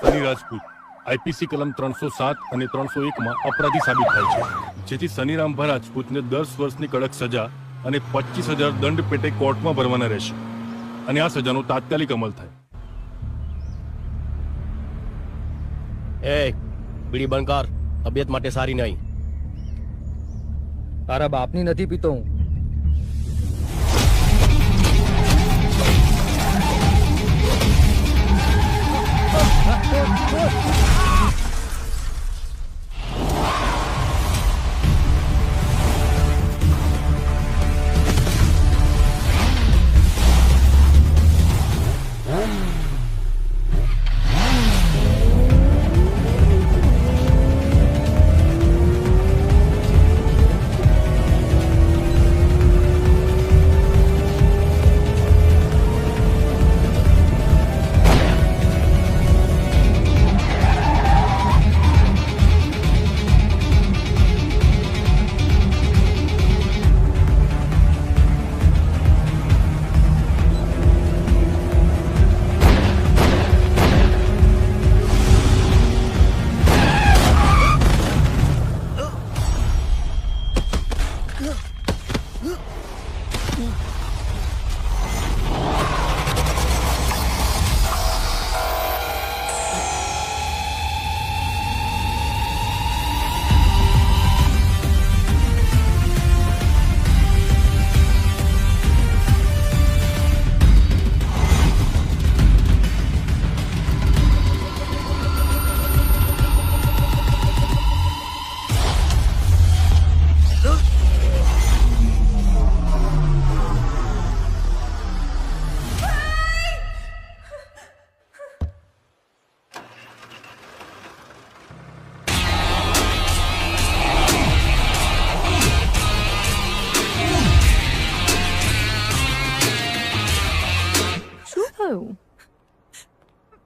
Sunny Rajput IPC કલમ 307 અને 301 માં અપરાધી સાબિત થાય છે, જેથી સનીરામભા રાજપૂતને 10 વર્ષની કડક સજા અને 25,000 દંડ પેટે કોર્ટમાં ભરવાના રહેશે અને આ સજાનો તાત્કાલિક અમલ થાય. એ બીડી બંધ કર, તબિયત માટે સારી નહીં. તારા બાપની નથી પીતો હું.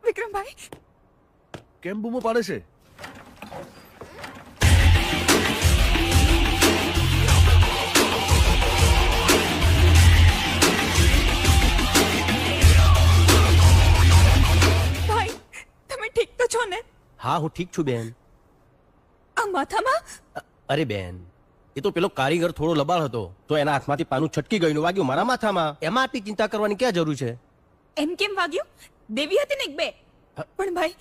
વિક્રમભાઈ કેમ બૂમો પાડે છે? ભાઈ તમે ઠીક તો છો ને? હા, હું ઠીક છું બેન. આ માથામાં અરે બેન, એ તો પેલો કારીગર થોડો લબાડ હતો તો એના હાથમાંથી પાનું છટકી ગયું ને વાગ્યું મારા માથામાં. એમાં આટલી ચિંતા કરવાની ક્યાં જરૂર છે? એમ કેમ વાગ્યું? દેવી હતી ને એક બે. પણ ભાઈ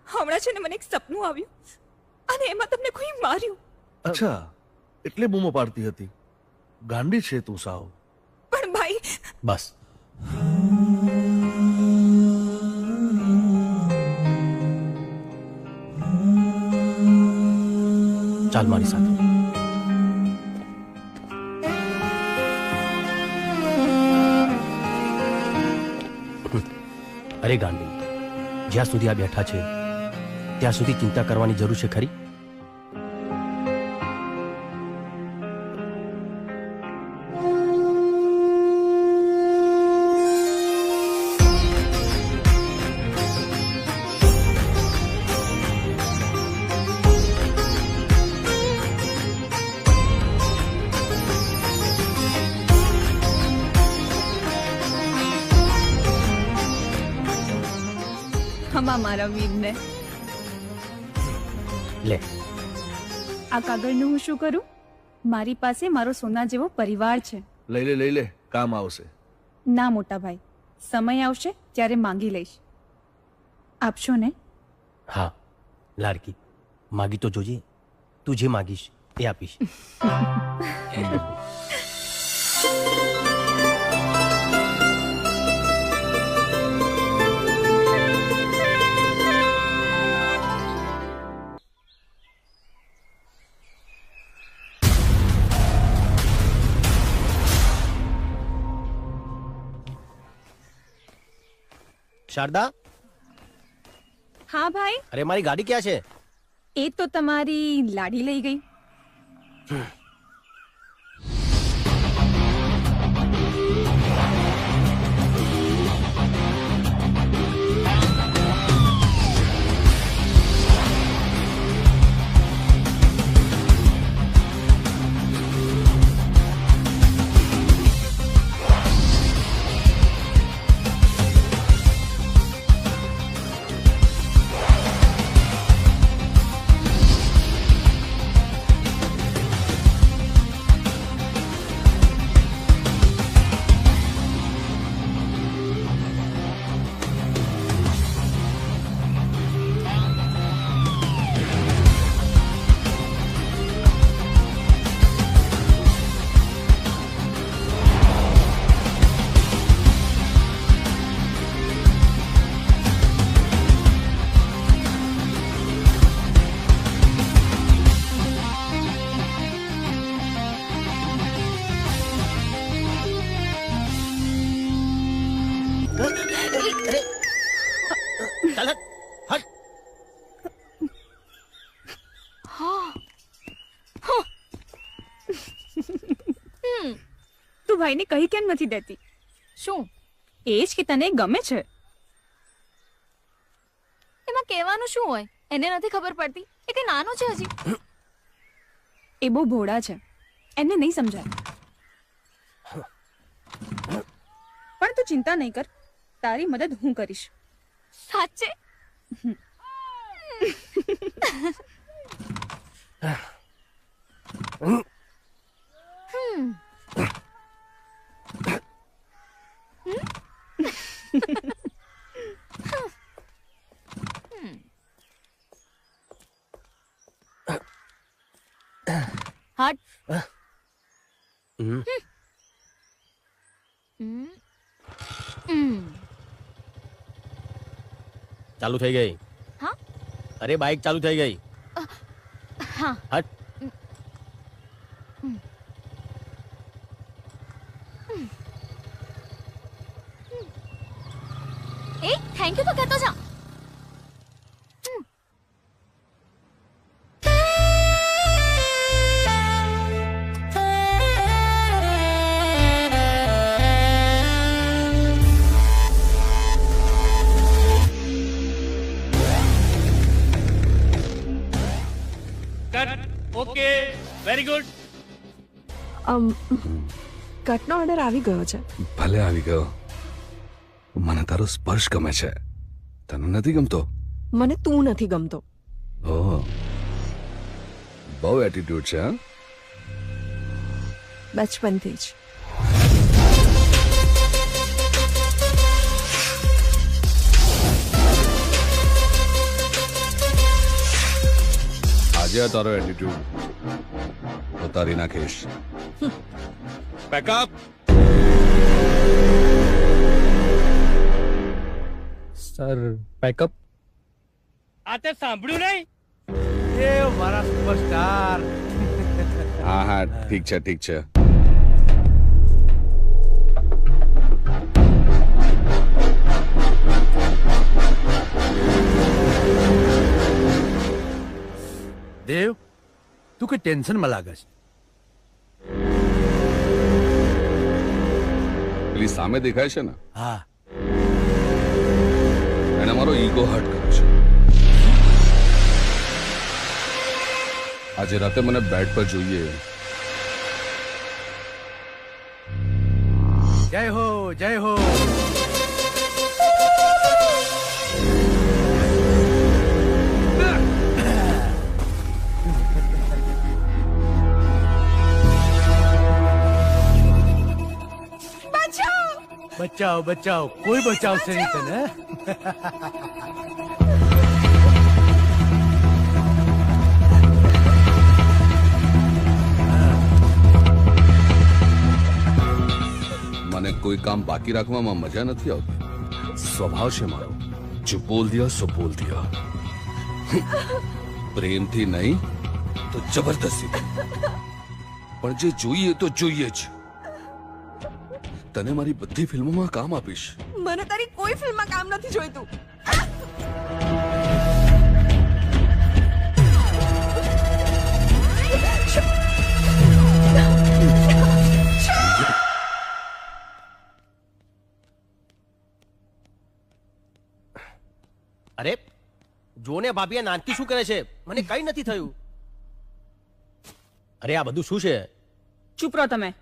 હમણાં છે ને મને એક સપનું આવ્યું અને એમાં તમને કોઈ માર્યું. અચ્છા, એટલે બૂમો પાડતી હતી. ગાંડી છે તું સાવ. પણ ભાઈ બસ. ચાલ મારી સાથે. અરે ગાંડી, જ્યાં સુધી આ બેઠા છે ત્યાં સુધી ચિંતા કરવાની જરૂર છે ખરી? હમા મારા વીરને. લે, આ કાગળનું હું શું કરું? મારી પાસે મારો સોના જેવો પરિવાર છે. લઈ લે, કામ આવશે. ના મોટા ભાઈ, સમય આવશે ત્યારે માંગી લઈશ. આપશો ને? હા લાડકી, માગી તો જોજે. તું જે માગીશ એ આપીશ. શારદા, હા ભાઈ. અરે મારી ગાડી ક્યાં છે? એ તો તમારી લાડી લઈ ગઈ. ચાલ હટ. તું ભાઈને કહી કેમ નથી દેતી? શું એ જ કે તને ગમે છે. એમાં કહેવાનું શું હોય? એને નથી ખબર પડતી. એ કઈ નાનો છે હજી. એ બહુ ભોળા છે, એમને નહીં સમજાય. પણ તું ચિંતા નહીં કર, તારી મદદ હું કરીશ. સાચે? હટ. હમ. ચાલુ થઈ ગઈ. હા? અરે બાઇક ચાલુ થઈ ગઈ. હા. હટ. એ થેન્ક યુ તો કહેતો જા. Okay, very good. કટનો ઓર્ડર આવી ગયો છે. ભલે આવી ગયો. મને તારો સ્પર્શ ગમે છે, તને નથી ગમતો? મને તું નથી ગમતો. ઓહ, બહુ એટીટ્યુડ છે. હા, બચપનથી જ. આજે આ તારો એટીટ્યુડ ઉતારી નાખીશ. પેકઅપ. Sir pack up. આ તે સાંભળ્યું નહીં? એ મારા સુપરસ્ટાર. હા હા, ઠીક છે ઠીક છે. દેવ, તું કઈ ટેન્શનમાં લાગે છે? પેલી સામે દેખાય છે ને, હા. એને મારો ઈગો હર્ટ કર્યો છે. આજે રાતે મને બેડ પર જોઈએ. જય હો, જય હો. બચાવ બચાવ, કોઈ બચાવશે નહીં તને. મને કોઈ કામ બાકી રાખવામાં મજા નથી આવતી. સ્વભાવ છે મારો, જો બોલ દિયા સો બોલ દિયા. પ્રેમથી નહીં તો જબરદસ્તી, પણ જે જોઈએ તો જોઈએ જ. તને મારી બધી ફિલ્મોમાં કામ આપીશ. મને તારી કોઈ ફિલ્મમાં કામ નથી જોઈતું. અરે જોને ભાભી, આ નાનકી શું કરે છે? મને કઈ નથી થયું. અરે આ બધું શું છે? ચૂપ રહો તમે.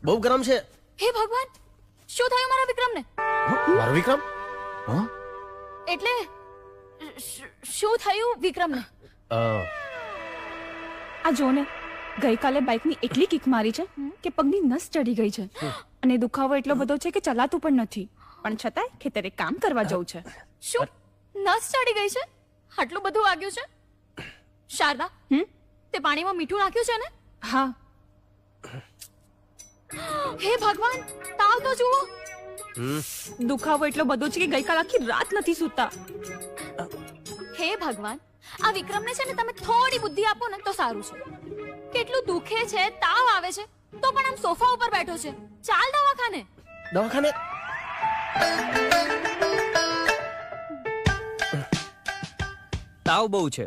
બહુ ગરમ છે. હે ભગવાન, શું થયું મારા વિક્રમને? મારો વિક્રમ? એટલે શું થયું વિક્રમને? આ જો ને, ગઈકાલે બાઇકની એટલી કિક મારી છે કે પગની નસ ચડી ગઈ છે અને દુખાવો એટલો બધો છે કે ચલાતું પણ નથી. પણ છતાંય ખેતરે કામ કરવા જવું છે. શું નસ ચડી ગઈ છે? આટલું બધું વાગ્યું છે? શારદા, તે પાણીમાં મીઠું નાખ્યું છે ને? હા. હે ભગવાન, તાવ તો જુઓ. દુખાવો એટલો બધો છે કે ગઈકાલ આખી રાત નથી સૂતા. હે ભગવાન, આ વિક્રમને છે ને તમે થોડી બુદ્ધિ આપો ને તો સારું છે. કેટલું દુખે છે, તાવ આવે છે, તો પણ આમ સોફા ઉપર બેઠો છે. ચાલ દવાખાને. દવાખાને? તાવ બહુ છે.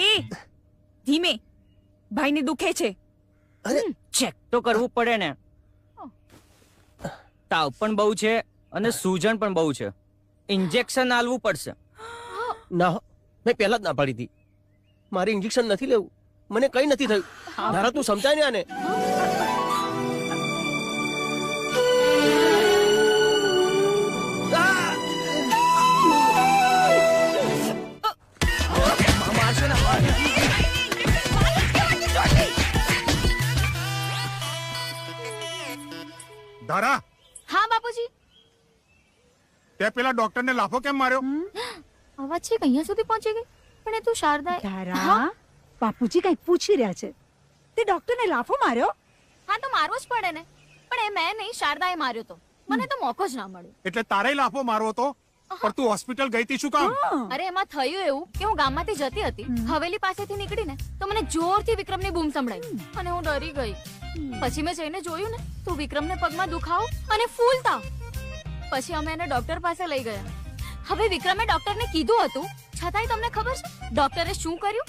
એ ધીમે, ભાઈને દુખે છે. ચેક તો કરવું પડે ને. તાવ પણ બહુ છે અને સૂજન પણ બહુ છે. ઇન્જેક્શન આલવું પડશે. ના હો, મેં પહેલા જ ના પાડી હતી. મારે ઇન્જેક્શન નથી લેવું, મને કઈ નથી થયું. ધારા તું સમજાય ને આને. ધારા, હા બાપુજી. તે પેલા ડોક્ટરને લાફો કેમ માર્યો? અવાજ છે અહીંયા સુધી પહોંચી ગઈ. પણ એ તું શારદા. તારા બાપુજી કઈક પૂછી રહ્યા છે. તે ડોક્ટરને લાફો માર્યો? હા તો મારવો જ પડે ને. પણ એ મેં નહીં, શારદાએ માર્યો તો. મને તો મોકો જ ના મળ્યો. એટલે તારે લાફો મારવો તો? પણ તું હોસ્પિટલ ગઈ તી શું કામ? અરે એમાં થયું એવું કે હું ગામમાંથી જતી હતી. હવેલી પાસેથી નીકળીને તો મને જોરથી વિક્રમની બૂમ સંભળાઈ અને હું ડરી ગઈ. પછી મેં જઈને જોયું ને તો વિક્રમને પગમાં દુખાવો અને ફૂલ તાવ. પછી અમે એને ડોક્ટર પાસે લઈ ગયા. હવે વિક્રમે ડોક્ટરને કીધું હતું, છતાંય તમને ખબર છે ડોક્ટરે શું કર્યું?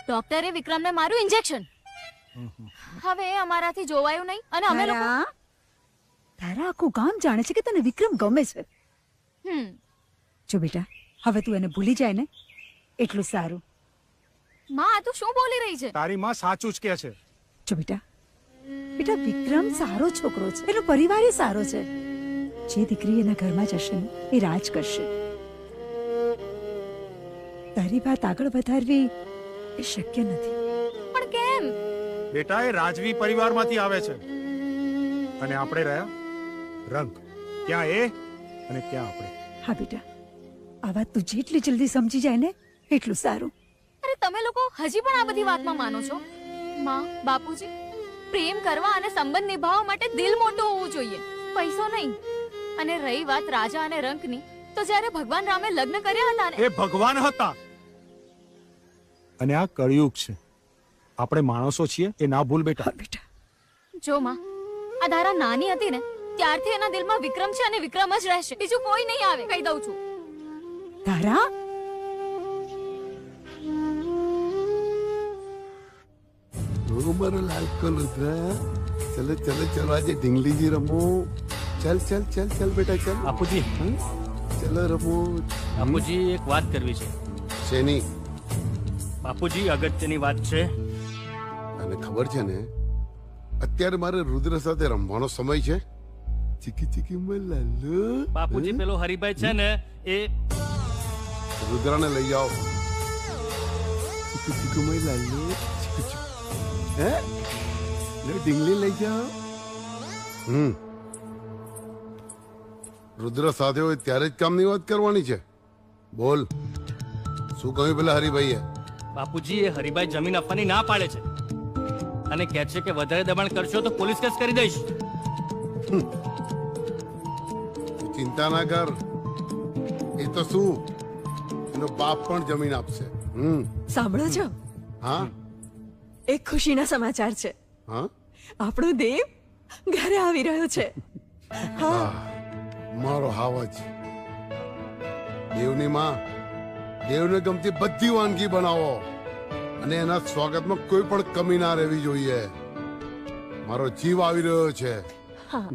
ડોક્ટરે વિક્રમને માર્યું ઇન્જેક્શન. હવે અમારાથી જોવાયું નહીં અને અમે લોકો તારા આખું ગામ જાણે છે કે તને વિક્રમ ગમે છે. જો બેટા, હવે તું એને ભૂલી જાય ને એટલું સારું. માં આ તું શું બોલી રહી છે? તારી માં સાચું જ કે છે. જો બેટા, બેટા વિક્રમ સારો છોકરો છે, એનો પરિવાર એ સારો છે. જે દીકરી એના ઘરમાં જશે ને એ રાજ કરશે. તારી વાત આગળ વધારવી એ શક્ય નથી. પણ કેમ? બેટા એ રાજવી પરિવારમાંથી આવે છે અને આપણે રહ્યા રંગ. ક્યાં એ અને ક્યાં આપણે. હા બેટા, આ વાત તું જેટલી જલ્દી સમજી જાય ને એટલું સારું. અરે તમે લોકો હજી પણ આ બધી વાતમાં માનો છો? માં, બાપુજી, પ્રેમ કરવા અને સંબંધ નિભાવવા માટે દિલ મોટું હોવું જોઈએ, પૈસો નહીં. અને રહી વાત રાજા અને રંકની, તો જ્યારે ભગવાન રામે લગ્ન કર્યા હતા ને, એ ભગવાન હતા અને આ કળિયુગ છે. આપણે માણસો છીએ એ ના ભૂલ બેટા. બેટા જો માં, આ ધારા નાની હતી ને ત્યારથી એના દિલમાં વિક્રમ છે અને વિક્રમ જ રહેશે. બીજું કોઈ નહીં આવે, કહી દઉં છું. તારા મારો લાલ કલુતરા, ચલો ચલો ચલો આજે ઢીંગલીજી રમો. ચલ ચલ ચલ ચલ બેટા ચલ. બાપુજી, ચલો રમો. બાપુજી એક વાત કરવી છે. શેની? બાપુજી અગત્યની વાત છે. અને ખબર છે ને અત્યારે મારે રુદ્ર સાથે રમવાનો સમય છે. ચીકી ચીકી માં લાલો. બાપુજી પેલો હરિભાઈ છે ને એ રુદ્રાને લઈ જાઓ. ચીકુ ચીકુ માં લાલો. ચીકુ ચીકુ. હે લે ઢીંગલી લઈ જાઓ. રુદ્ર સાથે હોય ત્યારે જ કામની વાત કરવાની છે. બોલ, શું કહ્યું પેલા હરિભાઈએ? બાપુજી એ હરિભાઈ જમીન આપવાની ના પાડે છે અને કહે છે કે વધારે દબાણ કરશો તો પોલીસ કેસ કરી દઈશ. ચિંતા ના કર, એ તો શું એનો બાપ પણ જમીન આપશે. સાંભળો છો? હા, એક ખુશીના સમાચાર છે. હા, આપણો દેવ ઘરે આવી રહ્યો છે. હા, મારો હાવજ. દેવની માં, દેવને ગમતી બધી વાનગી બનાવો અને એના સ્વાગતમાં કોઈ પણ કમી ના રહેવી જોઈએ. મારો જીવ આવી રહ્યો છે. હા,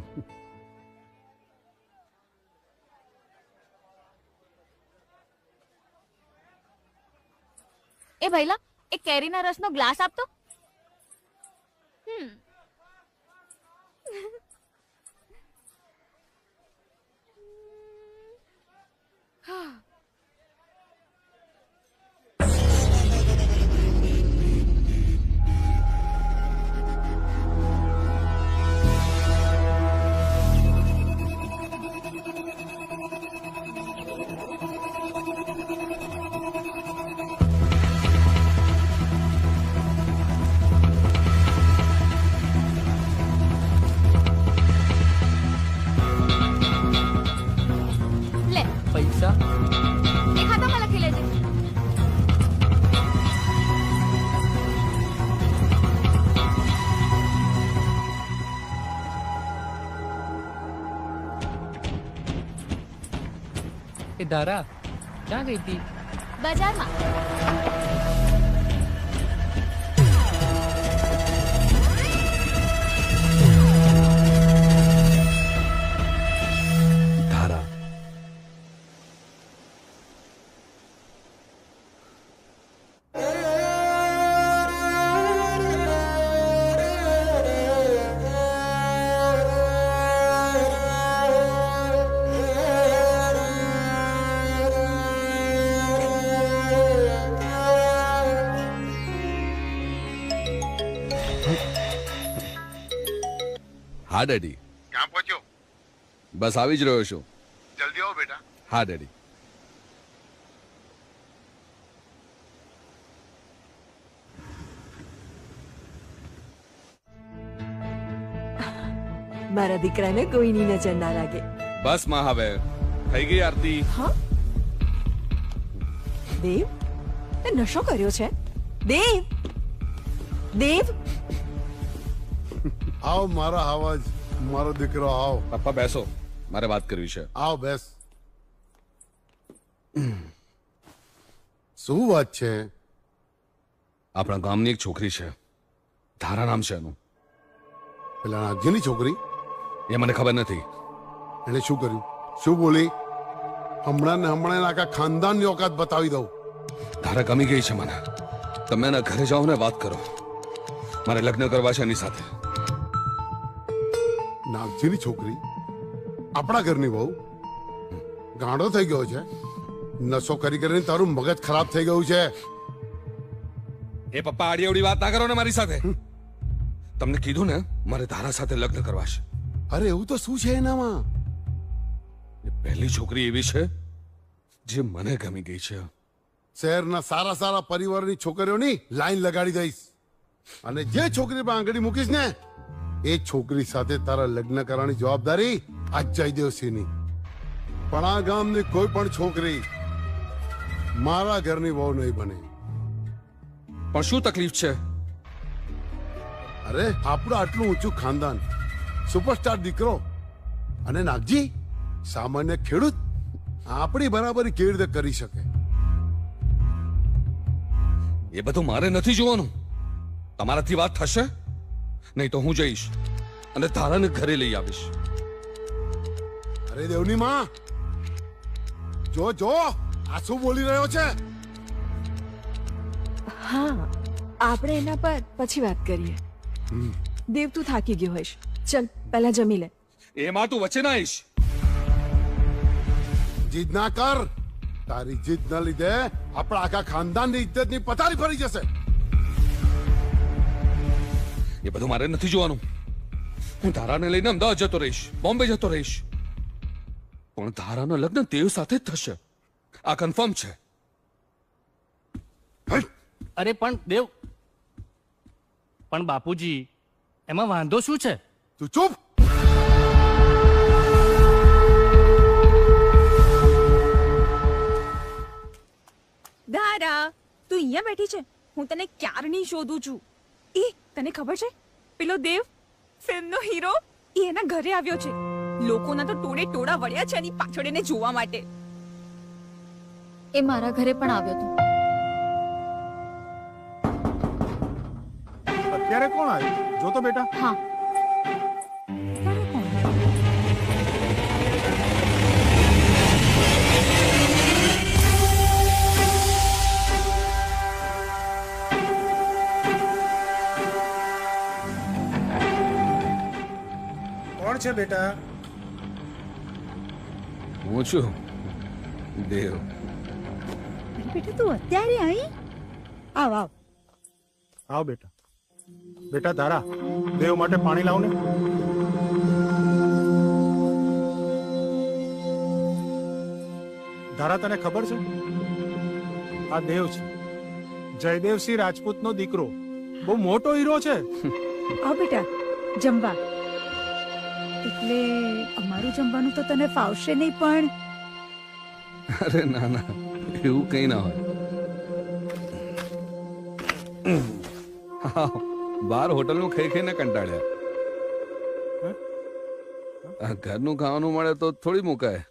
એ ભઈલા, એક કેરીના રસનો ગ્લાસ આપતો. પૈસા એ ધારા ક્યાં ગઈ હતી? બજારમાં. ધારા, હા ડેડી. ક્યાં પહોંચ્યો? બસ આવી જ રહ્યો છું. જલ્દી આવો બેટા. હા ડેડી. મારા દીકરાને કોઈની નજર ના લાગે. બસ માં હવે થઈ ગઈ આરતી. હા દેવ, તે નશો કર્યો છે? દેવ, દેવ, આવ મારા આવાજ, મારો દીકરો આવ. પપ્પા બેસો, મારે વાત કરવી છે. આવ બેસ. શું વાત છે? આપણા ગામની એક છોકરી છે, ધારા નામ છે એનું. પેલા નાગજીની છોકરી? એ મને ખબર નથી. એને શું કર્યું? શું બોલી? હમણાં ને હમણાં એના આખા ખાનદાનની ઓકાત બતાવી દઉં. ધારા ગમી ગઈ છે મને. તમે એના ઘરે જાઓ ને વાત કરો. મારે લગ્ન કરવા છે એની સાથે. નાગજીની છોકરી આપણા ઘરની બહુ ગાંડો થઈ ગયો છે. નશો કરી કરીને તારું મગજ ખરાબ થઈ ગયું છે. એ પપ્પા આડી અવડી વાત ના કરો ને મારી સાથે. તમને કીધું ને મારે ધારા સાથે લગ્ન કરવા છે. અરે એવું તો શું છે એનામાં? એ પહેલી છોકરી એવી છે જે મને ગમી ગઈ છે. શહેરના સારા સારા પરિવારની છોકરીઓની લાઈન લગાડી દઈશ અને જે છોકરી પર આંગળી મૂકીશ ને એ છોકરી સાથે તારા લગ્ન કરવાની જવાબદારી આજ જયદેવસિંહની. પણ આ ગામની કોઈ પણ છોકરી મારા ઘરની વહુ નહીં બને. પણ શું તકલીફ છે? અરે આપણું આટલું ઊંચું ખાનદાન, સુપરસ્ટાર દીકરો અને નાગજી સામાન્ય ખેડૂત, આપણી બરાબરી કેવી રીતે કરી શકે? એ બધું મારે નથી જોવાનું. તમારાથી વાત થશે નહીં તો હું જઈશ અને ધારાને ઘરે લઈ આવીશ. અરે દેવની માં, જો જો આ શું બોલી રહ્યો છે? હા આપણે એના પર પછી વાત કરીએ. દેવ, તું થાકી ગયો હોઈશ, ચલ પહેલા જમી લે. એમાં તું વચ્ચે ના આવીશ. જીદ ના કર. તારી જીદ ના લીધે આપણા આખા ખાનદાનની ઇજ્જતની પથારી ફરી જશે. એ બધું મારે નથી જોવાનું. હું ધારાને લઈને અમદાવાદ જતો રહીશ, બોમ્બે જતો રહીશ, પણ ધારાના લગ્ન દેવ સાથે જ થશે. આ કન્ફર્મ છે. અરે પણ દેવ, પણ બાપુજી એમાં વાંધો શું છે? તું ચૂપ. ધારા, તું અહીંયા બેઠી છે? હું તને ક્યારની શોધું છું. એ તને ખબર છે, પેલો દેવ ફિલ્મનો હીરો એ એના ઘરે આવ્યો છે. લોકોના તો ટોળે ટોળા વળ્યા છે એની પાછળ એને જોવા માટે. એ મારા ઘરે પણ આવ્યો હતો. અત્યારે કોણ આવ્યું? જો તો બેટા. હા, કોણ છે બેટા? હું છું દેવ. બેટા તું અત્યારે આવી? આવ આવ. આવ બેટા. બેટા ધારા, દેવ માટે પાણી લાવ ને. ધારા, તને ખબર છે આ દેવ છે જયદેવસિંહ રાજપૂતનો દીકરો. બહુ મોટો હીરો છે. આવ બેટા જમવા. એટલે અમારું જમવાનું તો તને ફાવશે નહીં પણ. અરે ના ના, એવું કઈ ના હોય. બાર હોટલનું ખાઈ ખાઈને કંટાળ્યા. ઘરનું ખાવાનું મળે તો થોડી મુકાય.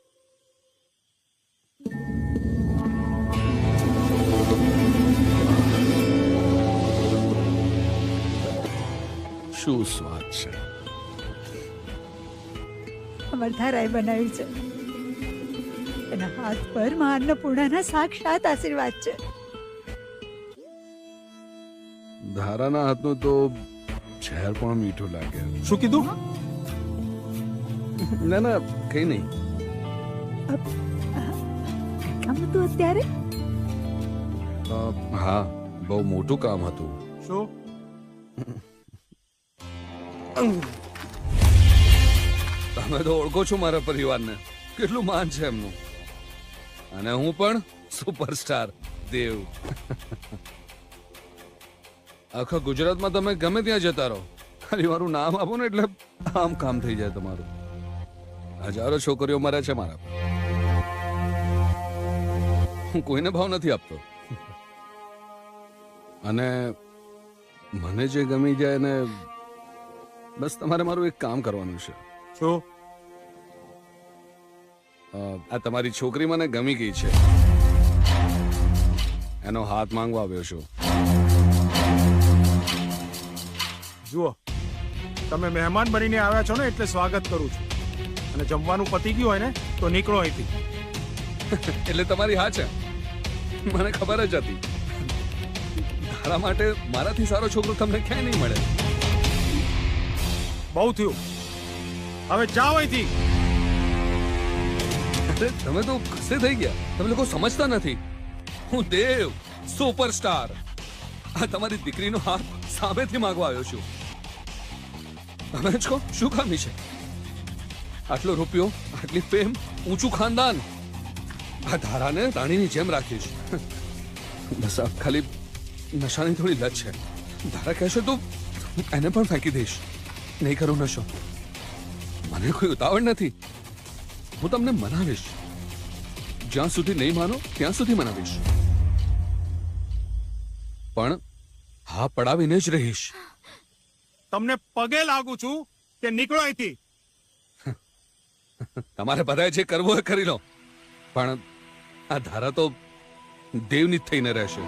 શું સ્વાદ છે. અમાર ધારાએ બનાવ્યું છે. એના હાથ પર માં અન્નપૂર્ણાના સાક્ષાત આશીર્વાદ છે. ધારાના હાથનું તો ઝેર પણ મીઠું લાગે. શું કીધું? ના ના કઈ નહીં. કામ હતું અત્યારે? હા, બહુ મોટું કામ હતું. શું? તમે તો ઓળખો છો મારા પરિવારને, કેટલું માન છે એમનું. અને હું પણ સુપરસ્ટાર દેવ. આખા ગુજરાતમાં તમે ગમે ત્યાં જતા રહો, ખાલી મારું નામ આપો ને એટલે આમ કામ થઈ જાય તમારું. હજારો છોકરીઓ મરે છે મારા પર. હું કોઈને ભાવ નથી આપતો. અને મને જે ગમી જાય ને બસ તમારે મારું એક કામ કરવાનું છે. શું? આ તમારી છોકરી મને ગમી ગઈ છે, એનો હાથ માંગવા આવ્યો છું. જુઓ, તમે મહેમાન બનીને આવ્યા છો ને એટલે સ્વાગત કરું છું. અને જમવાનું પતી ગયું હોય ને તો નીકળો અહીંથી. એટલે તમારી હા છે, મને ખબર જ હતી. તારા માટે મારાથી સારો છોકરો તમને ક્યાંય નહીં મળે. બહુ થયું, હવે જાઓ અહીંથી. તમે તો ગુસ્સે થઈ ગયા. તમે લોકો સમજતા નથી. હું દેવ સુપરસ્ટાર આ તમારી દીકરીનો હાથ સામેથી માંગવા આવ્યો છું. તમે જ કહો શું ખામી છે? આટલો રૂપિયો, આટલી ફેમ, ઊંચું ખાનદાન, આ ધારાને રાણીની જેમ રાખીશ. બસ આ ખાલી નશાની થોડી લત છે. ધારા કહેશે તો એને પણ ફેંકી દઈશ. નહીં કરું નશો. મને કોઈ ઉતાવળ નથી. હું તમને મનાવીશ. જ્યાં સુધી નહીં માનો ત્યાં સુધી મનાવીશ. પણ હા પડાવીને જ રહીશ. તમને પગે લાગુ છું કે નીકળો અહીંથી. તમારે બધાએ જે કરવું એ કરી લો, પણ આ ધારા તો દેવની જ થઈને રહેશે.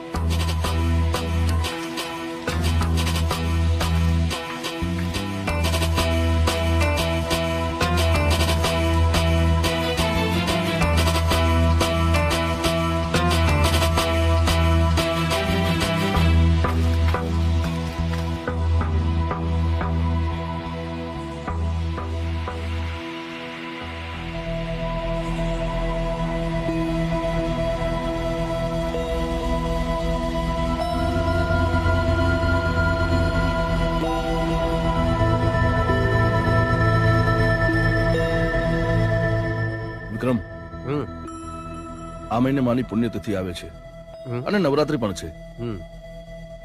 વિક્રમ, આ મહિને માની પુણ્યતિથિ આવે છે અને નવરાત્રી પણ છે.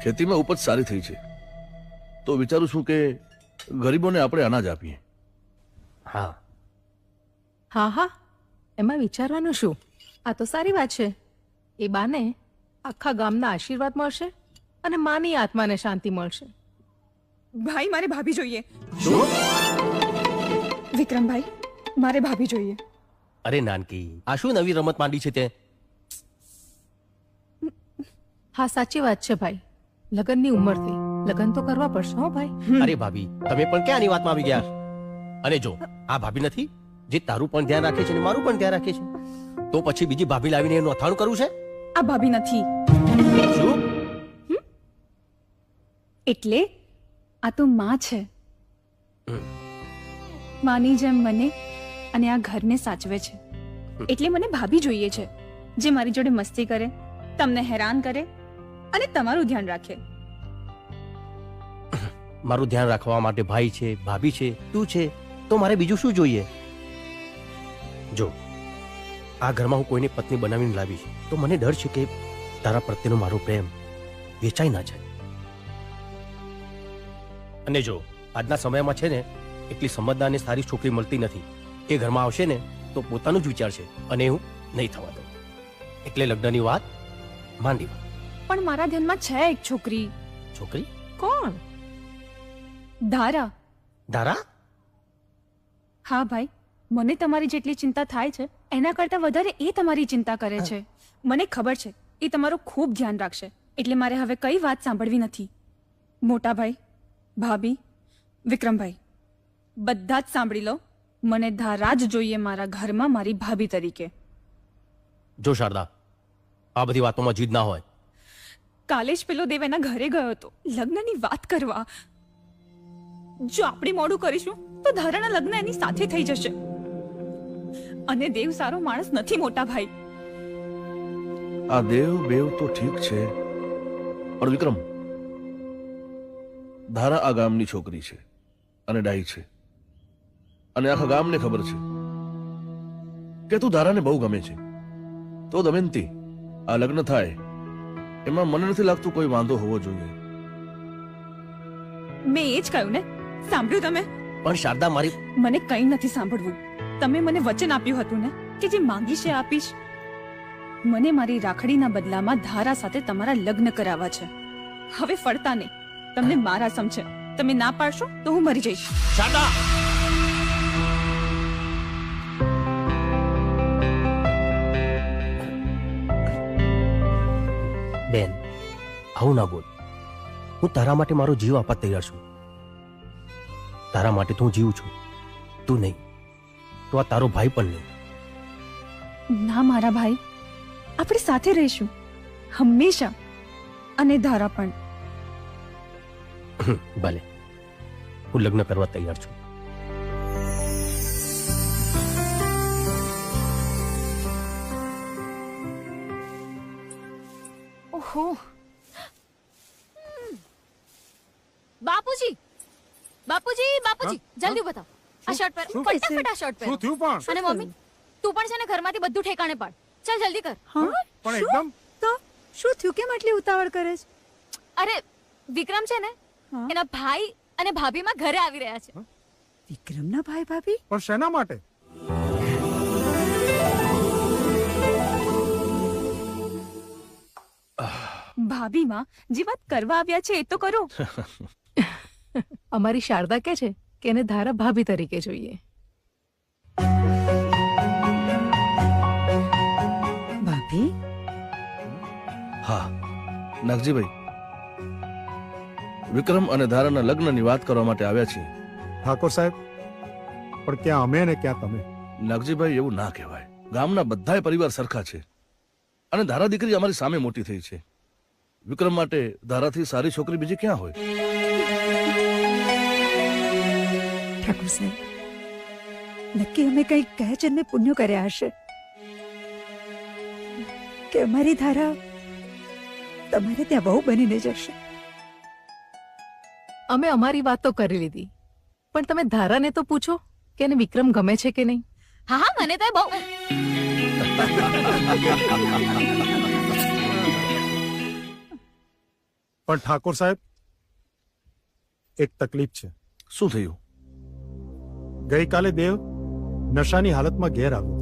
ખેતીમાં ઉપજ સારી થઈ છે, તો વિચારું છું કે ગરીબોને આપણે અનાજ આપીએ. હા હા હા, એમાં વિચારવાનું શું? આ તો સારી વાત છે. એ બાને આખા ગામના આશીર્વાદ મળશે અને માની આત્માને શાંતિ મળશે. ભાઈ, મારે ભાભી જોઈએ. વિક્રમભાઈ, મારે ભાભી જોઈએ. અરે નાનકી, આ શું નવી રમત માંડી છે તે? હા, સાચી વાત છે ભાઈ. લગનની ઉંમર થઈ, લગન તો કરવા પડશે હો ભાઈ. અરે ભાભી, તમે પણ ક્યાંની વાતમાં આવી ગયા? અને જો આ ભાભી નથી જે તારું પણ ધ્યાન રાખે છે અને મારું પણ ધ્યાન રાખે છે, તો પછી બીજી ભાભી લાવીને એનું અથાણું કરવું છે? આ ભાભી નથી. શું? એટલે આ તો માં છે. માની જેમ મને અને આ ઘરને સાચવે છે. એટલે મને ભાભી જોઈએ છે જે મારી જોડે મસ્તી કરે, તમને હેરાન કરે અને તમારું ધ્યાન રાખે. મારું ધ્યાન રાખવા માટે ભાઈ છે, ભાભી છે, તું છે, તો મારે બીજું શું જોઈએ? જો આ ઘરમાં હું કોઈને પત્ની બનાવીને લાવીશ તો મને ડર છે કે તારા પ્રત્યેનો મારો પ્રેમ વેચાઈ ના જાય. અને જો આજના સમયમાં છે ને એટલી સમજદાર અને સારી છોકરી મળતી નથી. એ ઘરમાં આવશે ને તો પોતાનું જ વિચારશે અને હું નહીં થવા દઉં. એટલે લગ્નની વાત માંડી વાત. પણ મારા ધ્યાનમાં છે એક છોકરી. છોકરી? કોણ? ધારા. ધારા? હા ભાઈ, મને તમારી જેટલી ચિંતા થાય છે એના કરતા વધારે એ તમારી ચિંતા કરે છે. મને ખબર છે એ તમારું ખૂબ ધ્યાન રાખશે. એટલે મારે હવે કઈ વાત સાંભળવી નથી. મોટા ભાઈ, ભાભી, વિક્રમભાઈ, બધા જ સાંભળી લો, મને ધારા જ જોઈએ મારા ઘરમાં મારી ભાભી તરીકે. જો શારદા, આ બધી વાતોમાં જીદ ના હોય. કાલે જ પેલો દેવ એના ઘરે ગયો હતો લગ્નની વાત કરવા. જો આપણે મોડું કરીશું તો ધારાના લગ્ન એની સાથે થઈ જશે. અને દેવ સારો માણસ નથી મોટા ભાઈ. આ દેવ બેવ તો ઠીક છે, પણ વિક્રમ, ધારા આ ગામની છોકરી છે અને ડાઈ છે, અને આખા ગામને ખબર છે કે તું ધારાને બહુ ગમે છે. તો દમયંતી, આ લગ્ન થાય એમાં મને નથી લાગતું કોઈ વાંધો હોવો જોઈએ. મેં એ જ કહ્યું ને, સાંભળ્યું તમે? પણ શારદા, મારી મને કંઈ નથી સાંભળવું. તમે મને વચન આપ્યું હતું ને કે જે માંગીશ એ આપીશ. મને મારી રાખડીના બદલામાં ધારા સાથે તમારા લગ્ન કરાવવા છે. હવે ફરતા નહીં. તમને મારા સમ છે. તમે ના પાડશો તો હું મરી જઈશ. શારદા, બેન, આવું ના બોલ. હું તારા માટે મારો જીવ આપવા તૈયાર છું. તારા માટે તો હું જીવું છું, તું નહીં તો આ તારો ભાઈ પણ નહીં. ના મારા ભાઈ, આપણે સાથે રહીશું હંમેશા. અને ધારા પણ. ભલે, હું લગ્ન કરવા તૈયાર છું. ઓહો, બાપુજી, બાપુજી, બાપુજી, જલ્દી બતાવો. આ શર્ટ પહેર, ફટાફટ આ શર્ટ પહેર. શું થયું પણ? અને મમ્મી, તું પણ છે ને ઘરમાંથી બધું ઠેકાણે પાડ. ચાલ જલ્દી કર. પણ એકદમ તો શું થયું? કેમ આટલી ઉતાવળ કરે છે? અરે વિક્રમ છે ને, એના ભાઈ અને ભાભીમાં ઘરે આવી રહ્યા છે. વિક્રમના ભાઈ ભાભી? પણ શેના માટે? ભાભીમાં જે વાત કરવા આવ્યા છે એ તો કરો. અમારી શારદા કે છે કે એને ધારા ભાભી તરીકે જોઈએ. ભાભી? હા નાગજીભાઈ, વિક્રમ અને ધારાના લગ્નની વાત કરવા માટે આવ્યા છીએ. ઠાકોર સાહેબ, પણ ક્યાં અમે ને ક્યાં તમે? નાગજીભાઈ, એવું ના કહેવાય. ગામના બધાય પરિવાર સરખા છે, અને ધારા દીકરી અમારી સામે મોટી થઈ છે. વિક્રમ માટે ધારાથી સારી છોકરી બીજી ક્યાં હોય? ઠાકોર સાહેબ, નક્કી અમે કંઈક કહે જન્મે પુણ્ય કર્યા હશે કે અમારી ધારા તમારે ત્યાં બહુ બનીને જશે. અમે અમારી વાત તો કરી લીધી, પણ તમે ધારાને તો પૂછો કે એને વિક્રમ ગમે છે કે નહીં. હા હા, મને તો બહુ. પણ ઠાકોર સાહેબ, એક તકલીફ છે. શું થયું? ગઈકાલે દેવ નશાની હાલતમાં ઘેર આવ્યો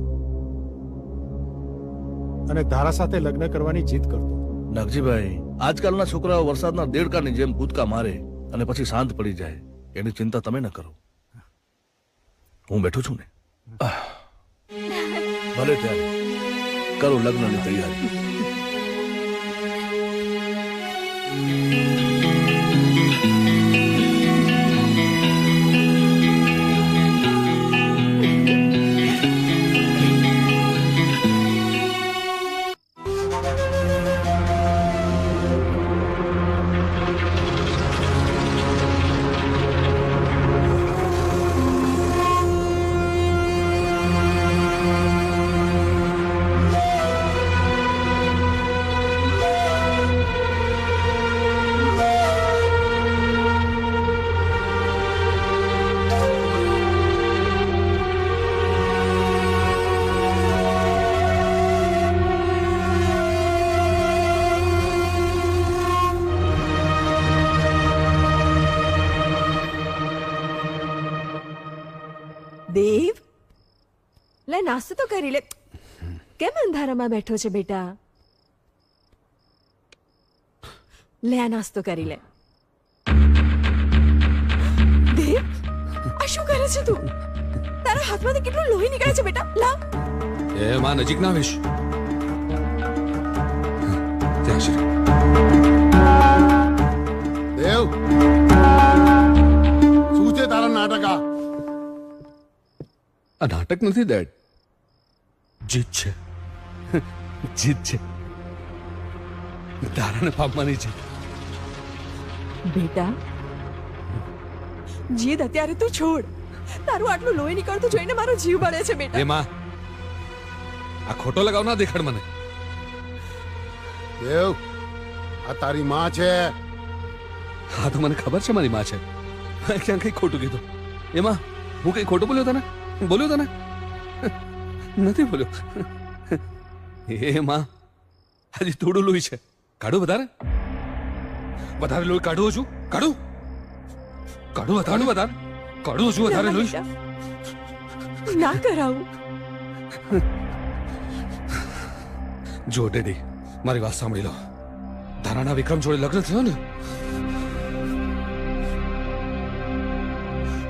અને ધારા સાથે લગ્ન કરવાની જીદ કરતો. નાગજીભાઈ, આજકાલના છોકરાઓ વરસાદના દેડકાની જેમ કૂદકા મારે અને પછી શાંત પડી જાય. એની ચિંતા તમે ન કરો, હું બેઠો છું ને. ભલે ત્યારે કરો લગ્નની તૈયારી. દેવ, લે નાસ્તો તો કરી લે. કેમ અંધારામાં બેઠો છે બેટા? લે આ નાસ્તો કરી લે. દેવ, આ શું કરે છે તું? તારા હાથમાંથી કેટલું લોહી નીકળે છે બેટા. લાવ. એ માં નજીક ના આવીશ. ત્યાં છે દેવ, શું આ નાટક નથી ડેડ, જીત છે, જીત છે, તારાને પામવાની છે. બેટા જીદ અત્યારે તું છોડ. તારું આટલું લોહી નીકળતું જોઈને મારો જીવ બળે છે બેટા. એ માં, આ ખોટો લગાવ ના દેખાડ મને. દેવ, આ તારી માં છે. હા તો મને ખબર છે મારી માં છે. મેં ક્યાં કઈ ખોટું કીધું? એમાં હું કઈ ખોટું બોલ્યો તને? બોલ્યો તને? નથી બોલ્યો. એ માં, હજી થોડું લોહી છે, કાઢું વધારે? વધારે લોહી કાઢું છું? કાઢું વધારે વધારે કાઢું છું વધારે લોહી? ના કરાવું. જો ડેડી, મારી વાત સાંભળી લો. ધારાના વિક્રમ જોડે લગ્ન થયો ને,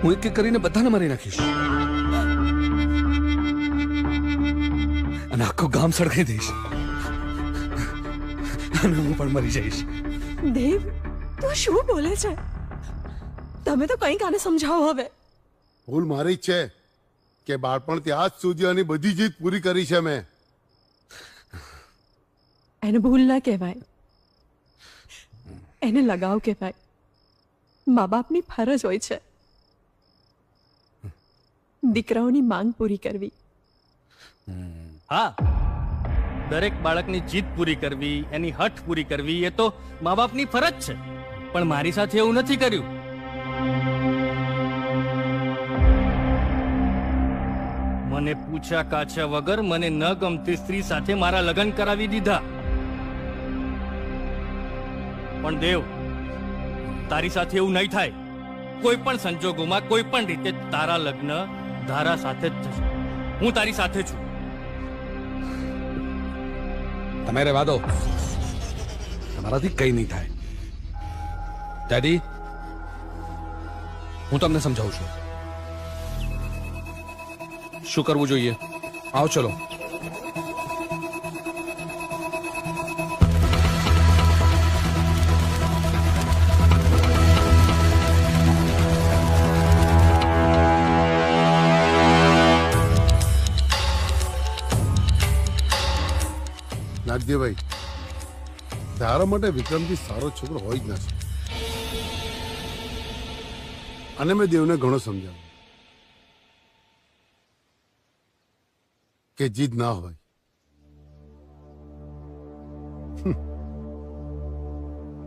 હું એક એક કરીને બધાને મારી નાખીશ અને આખું ગામ સળગાઈ દઈશ અને હું પણ મરી જઈશ. દેવ, તું શું બોલે છે? તમે તો કંઈક આને સમજાવો હવે. ભૂલ મારી જ છે કે બાળપણથી આજ સુધી આની બધી જીત પૂરી કરી છે મેં. એને ભૂલ ના કહેવાય, એને લગાવ કહેવાય. મા બાપની ફરજ હોય છે દીકરાઓની માંગ પૂરી કરવી. હા, દરેક બાળકની જીદ પૂરી કરવી, એની હઠ પૂરી કરવી એ તો મા બાપની ફરજ છે. પણ મારી સાથે એવું નથી કર્યું. મને પૂછ્યા કાછ્યા વગર મને ન ગમતી સ્ત્રી સાથે મારા લગ્ન કરાવી દીધા. પણ દેવ, તારી સાથે એવું નહીં થાય. કોઈ પણ સંજોગોમાં, કોઈ પણ રીતે તારા લગ્ન ધારા સાથે જ થશે. હું તારી સાથે છું. તમે રહેવા દો, તમારાથી કઈ નહીં થાય. ડેડી, હું તમને સમજાવું છું શું કરવું જોઈએ. આવો ચલો. નાગદેવભાઈ, ધારા માટે વિક્રમજી સારો છોકરો હોય જ ના છે. અને મેં દેવને ઘણો સમજાવ્યો કે જીદ ના હોય.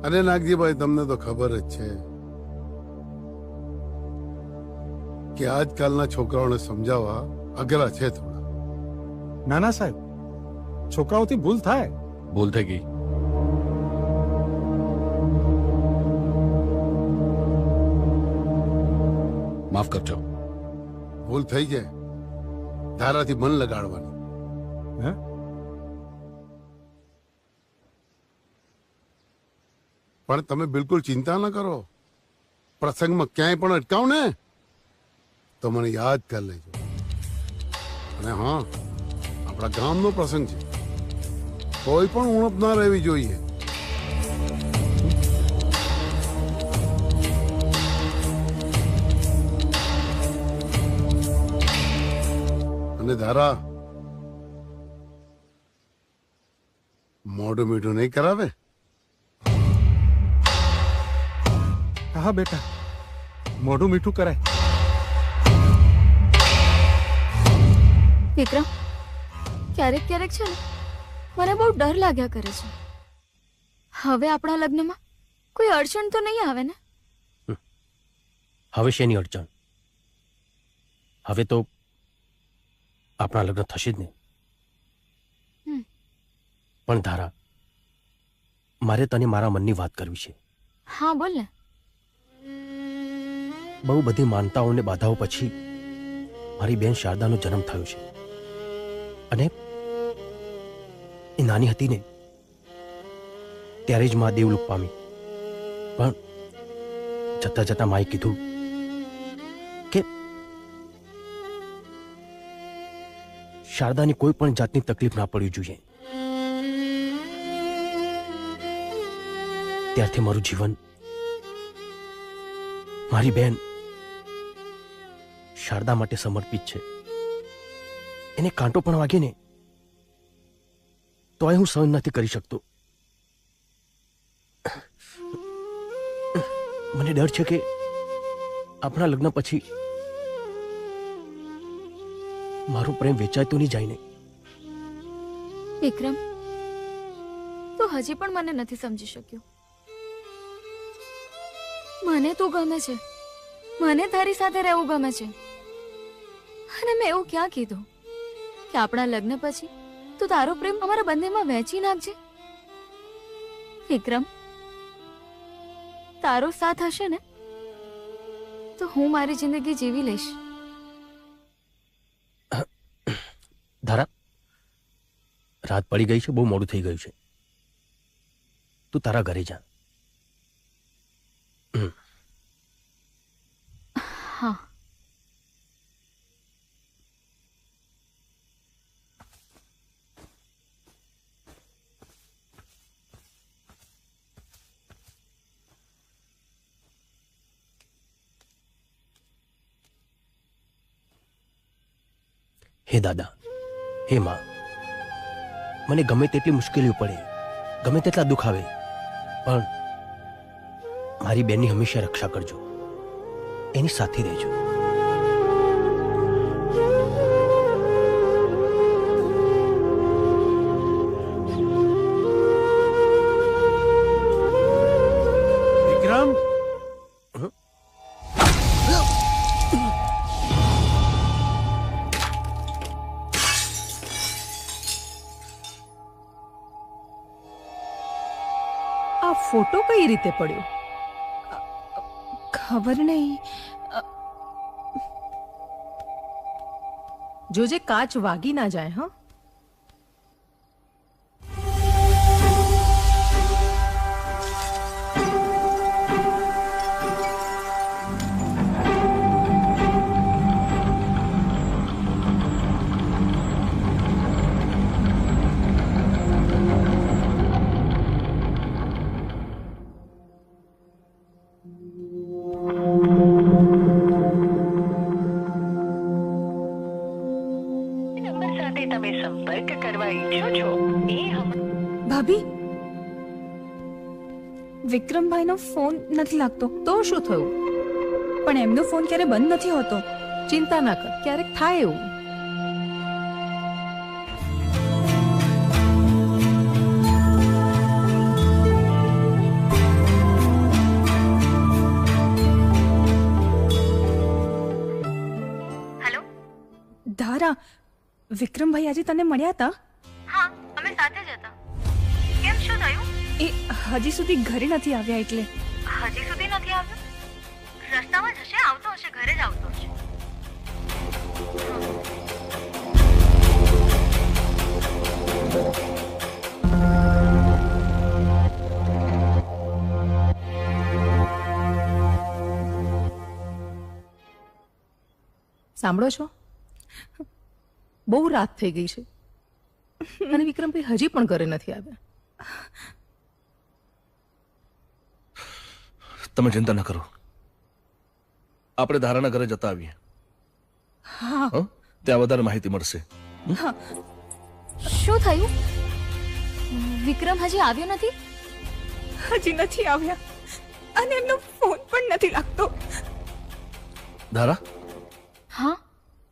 અને નાગજીભાઈ, તમને તો ખબર જ છે કે આજકાલના છોકરાઓને સમજાવવા અઘરા છે થોડા. નાના સાહેબ, છોકરાઓથી ભૂલ થાય. ભૂલ થઈ ગઈ. માફ કરજો. ભૂલ થઈ જાય, ધારાથી મન લગાડવાનું. પણ તમે બિલકુલ ચિંતા ન કરો. પ્રસંગમાં ક્યાંય પણ અટકાવ ને તો મને યાદ કરી લેજો. અને હા, આપણા ગામનો પ્રસંગ છે, કોઈ પણ ઉણપ ના રહેવી જોઈએ. અને ધારા, મોઢું મીઠું નહીં કરાવે? હા બેટા, મોઢું મીઠું કરાય. વિક્રમ, ક્યારેક ક્યારેક છે ને મને બહુ ડર લાગ્યા કરે છે. હવે આપણા લગ્નમાં કોઈ અડચણ તો નહીં આવે ને? હવે શેની અડચણ? હવે તો આપણા લગ્ન થશે જ નહીં. પણ ધારા, મારે તને મારા મનની વાત કરવી છે. હા, બોલ ને. બહુ બધી માનતાઓને બાધાઓ પછી મારી બેન શારદાનો જન્મ થયો છે. અને એ નાની હતી ને ત્યારે જ મા દેવલોક પામી. પણ જતા જતા માએ કીધું કે શારદાની કોઈ પણ જાતની તકલીફ ના પડવી જોઈએ. ત્યારથી મારું જીવન મારી બેન શારદા માટે સમર્પિત છે. એને કાંટો પણ વાગે ને તોય હું સહન નથી કરી શકતો. મને ડર છે કે આપણા લગ્ન પછી મારો પ્રેમ વેચાય તો નહીં જાય ને. વિક્રમ, તું હજી પણ મને નથી સમજી શક્યો. મને તું ગમે છે, મને તારી સાથે રહેવું ગમે છે, અને મેં એવું ક્યાં કીધું કે આપણા લગ્ન પછી તું તારો પ્રેમ અમારા બંનેમાં વહેંચી નાખજે. વિક્રમ, તારો સાથ હશે ને તો હું મારી જિંદગી જીવી લઈશ. ધારા, રાત પડી ગઈ છે, બહુ મોડું થઈ ગયું છે. તું તારા ઘરે જા. હા. હે દાદા, હે માં, મને ગમે તેટલી મુશ્કેલીઓ પડે, ગમે તેટલા દુઃખ આવે, પણ મારી બેનની હંમેશા રક્ષા કરજો, એની સાથે રહેજો. વિક્રમ, આ ફોટો કઈ રીતે પડ્યો? ખબર નહીં. જોજે કાચ વાગી ના જાય. હા, ભાભી, વિક્રમભાઈનો ફોન નથી લાગતો. તો શું થયું? પણ એમનો ફોન ક્યારે બંધ નથી હોતો. ચિંતા ના કર, ક્યારેક થાય એવું. ધારા, વિક્રમભાઈ આજે તને મળ્યા હતા? હા, અમે સાથે જ હતા. કેમ, શું થયું? એ હજી સુધી ઘરે નથી આવ્યા. એટલે હજી સુધી નથી આવ્યો? રસ્તામાં જ હશે, આવતો હશે, ઘરે જ આવતો હશે. સાંભળો છો? બહુ રાત થઈ ગઈ છે અને વિક્રમભાઈ હજી પણ ઘરે નથી આવ્યા. તમે ચિંતા ન કરો, આપણે ધારાના ઘરે જતા આવીએ. હા, ત્યાં વધારે માહિતી મળશે. શું થયું? વિક્રમ હજી આવ્યો નથી? હજી નથી આવ્યા અને એમનો ફોન પણ નથી લાગતો. ધારા, હા,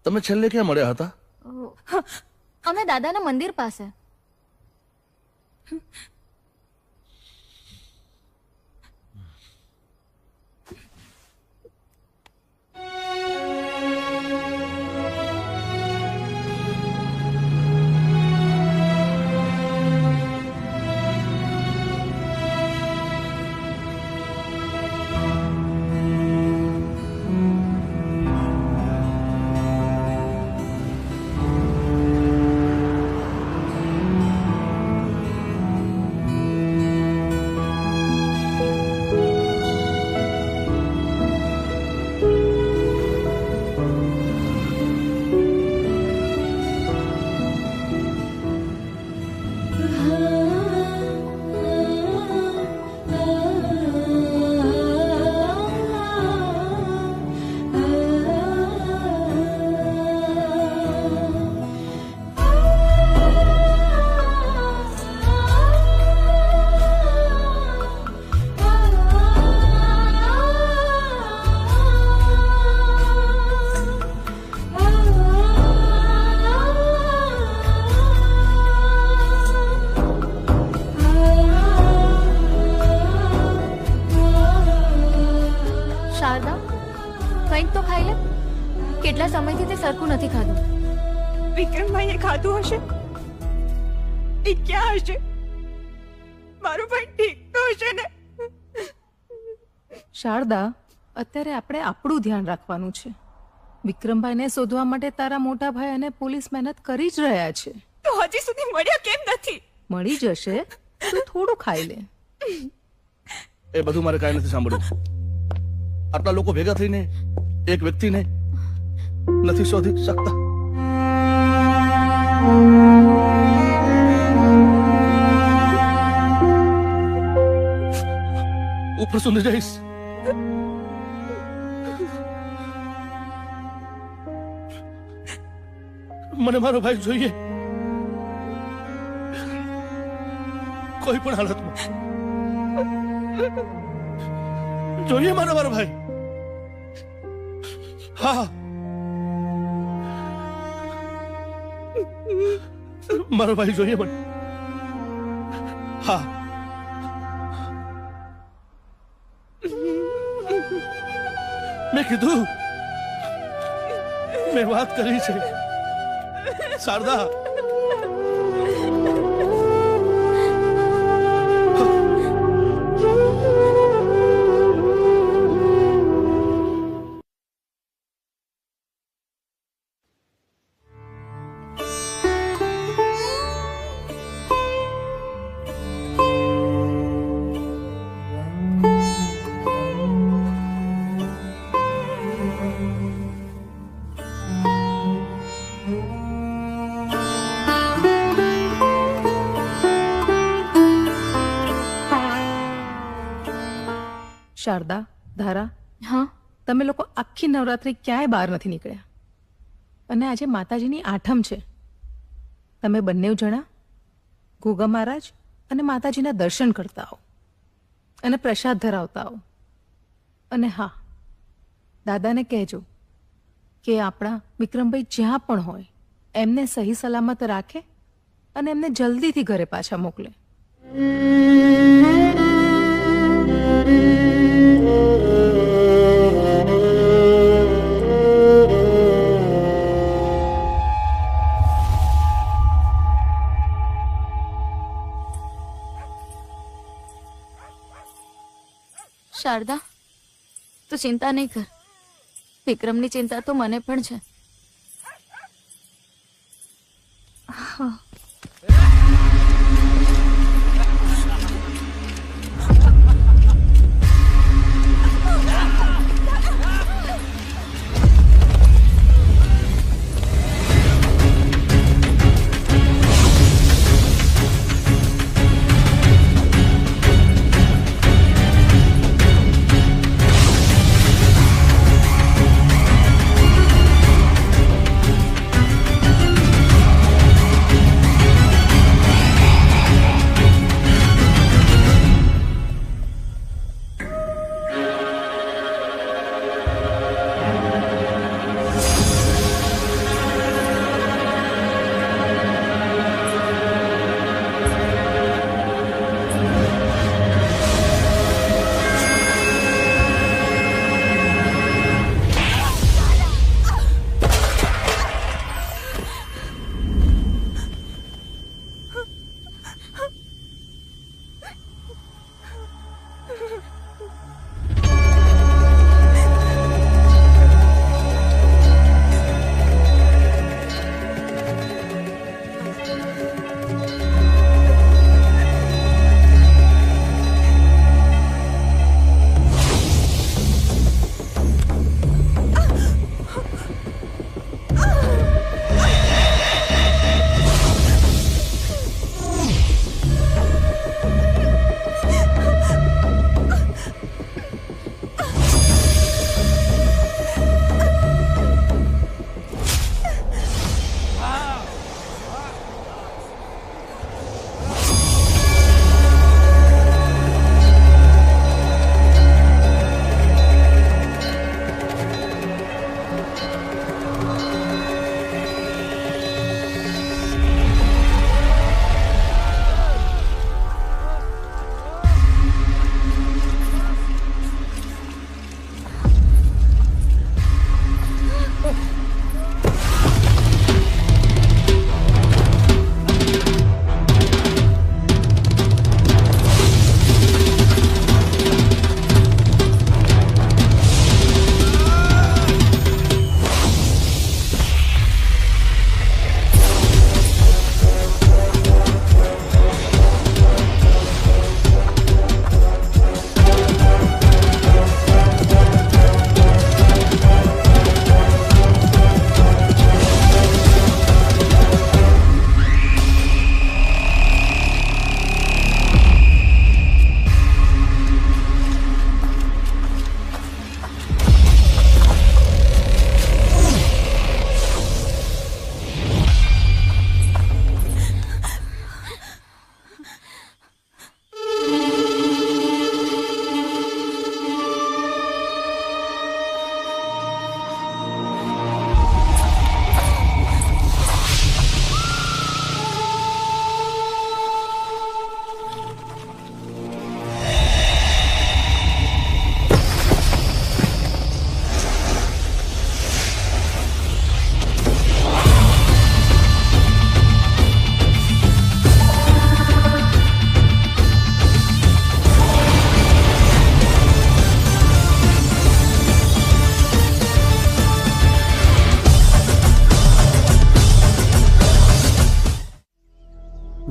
તમે છેલ્લે ક્યાં મળ્યા હતા? અમે દાદાના મંદિર પાસે. શારદા કંઈક તો ખાઈ લે. કેટલા સમયથી તે સરખું નથી ખાધું. વિક્રમભાઈએ ખાધું હશે. એ ક્યાં હશે? મારો ભાઈ ઠીક તો હશે ને? શારદા, અત્યારે આપણે આપણું ધ્યાન રાખવાનું છે. વિક્રમભાઈને શોધવા માટે તારા મોટા ભાઈ અને પોલીસ મહેનત કરી જ રહ્યા છે. તો હજી સુધી મળ્યા કેમ નથી? મળી જશે, તું થોડું ખાઈ લે. એ બધું મારે કાંઈ નથી સાંભળ્યું. આટલા લોકો ભેગા થઈને એક વ્યક્તિને નથી શોધી શકતા. ઉપર સુધી જઈશ. મને મારો ભાઈ જોઈએ, કોઈ પણ હાલતમાં જોઈએ મારો ભાઈ. હા, મારો ભાઈ જોઈએ મને. હા, મેં કીધું, મેં વાત કરી છે શારદા. શારદા, ધારા, હા, તમે લોકો આખી નવરાત્રી ક્યાંય બહાર નથી નીકળ્યા. અને આજે માતાજીની આઠમ છે. તમે બંને જણા ગોગા મહારાજ અને માતાજીના દર્શન કરતા આવો અને પ્રસાદ ધરાવતા આવો. અને હા, દાદાને કહેજો કે આપણા વિક્રમભાઈ જ્યાં પણ હોય એમને સહી સલામત રાખે અને એમને જલ્દીથી ઘરે પાછા મોકલે. શારદા, તું ચિંતા નહીં કર. વિક્રમની ચિંતા તો મને પણ છે. હા,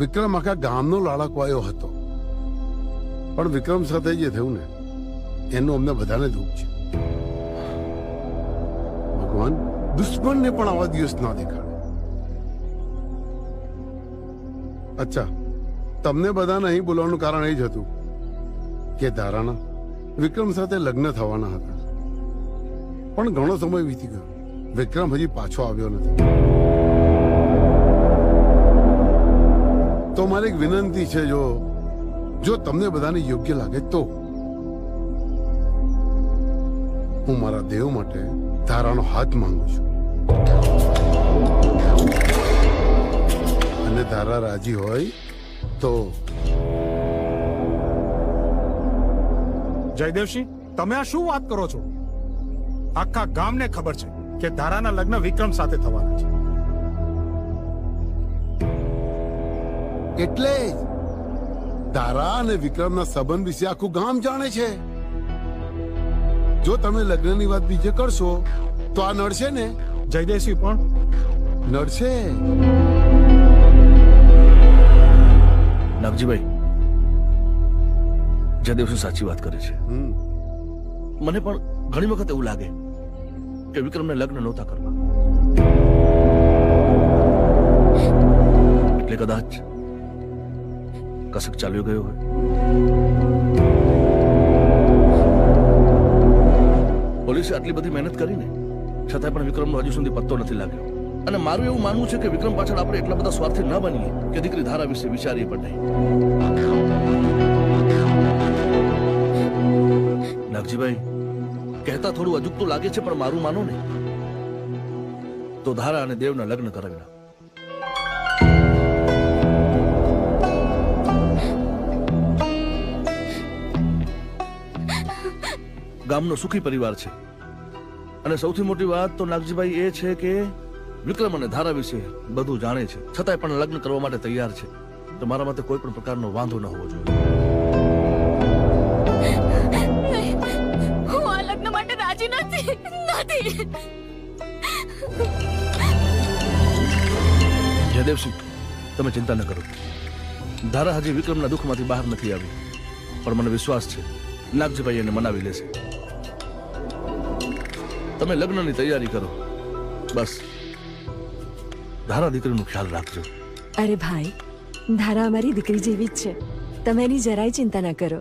વિક્રમ આખા ગામનો લાડકવાયો હતો, પણ વિક્રમ સાથે જે થયું ને એનું અમને બધાને દુઃખ છે. ભગવાન દુશ્મનને પણ આવા દિવસ ના દેખાડે. અચ્છા, તમને બધાને અહીં બોલાવવાનું કારણ એ જ હતું કે ધારાના વિક્રમ સાથે લગ્ન થવાના હતા, પણ ઘણો સમય વીતી ગયો, વિક્રમ હજી પાછો આવ્યો નથી. તો મારી એક વિનંતી છે, જો તમને બધાને યોગ્ય લાગે તો હું મારા દેવ માટે ધારાનો હાથ માંગુ છું, અને ધારા રાજી હોય તો. જયદેવસિંહ, તમે આ શું વાત કરો છો? આખા ગામને ખબર છે કે ધારાના લગ્ન વિક્રમ સાથે થવાના છે. એટલે જ ધારા અને વિક્રમના સંબંધ વિશે આખું ગામ જાણે છે. જો તમે લગ્નની વાત બીજે કરશો તો આ નડશે ને. જયદેવસિંહ પણ નડશે. નાગજીભાઈ, જયદેવસિંહ સાચી વાત કરે છે. મને પણ ઘણી વખત એવું લાગે કે વિક્રમને લગ્ન નહોતા કરવા, એટલે કદાચ કસક ચાલ્યો ગયો હોય. પોલીસે આટલી બધી મહેનત કરીને છતાંય પણ વિક્રમનો હજુ સુધી પત્તો નથી લાગ્યો. અને મારું એવું માનવું છે કે વિક્રમ પાછળ આપણે એટલા બધા સ્વાર્થી ન બનીએ કે દીકરી ધારા વિશે વિચારીએ પણ નહીં. નાગજીભાઈ, કહેતા થોડું અજુગતું લાગે છે, પણ મારું માનો ને તો ધારા અને દેવના લગ્ન કરાવી નાખો. ગામનો સુખી પરિવાર છે, અને સૌથી મોટી વાત તો નાગજીભાઈ એ છે કે વિક્રમ અને ધારા વિશે બધું જાણે છે, છતાંય પણ લગ્ન કરવા માટે તૈયાર છે. તો મારા માટે કોઈ પણ પ્રકારનો વાંધો ન હોવો જોઈએ. હું આ લગ્ન માટે રાજી નથી. જયદેવસિંહ, તમે ચિંતા ન કરો. ધારા હજી વિક્રમના દુઃખમાંથી બહાર નથી આવી, પણ મને વિશ્વાસ છે નાગજીભાઈ એને મનાવી લેશે. તમે લગ્નની તૈયારી કરો, બસ ધારા દીકરીનું ખ્યાલ રાખજો. અરે ભાઈ, ધારા અમારી દીકરી જેવી જ છે, તમે એની જરાય ચિંતા ના કરો.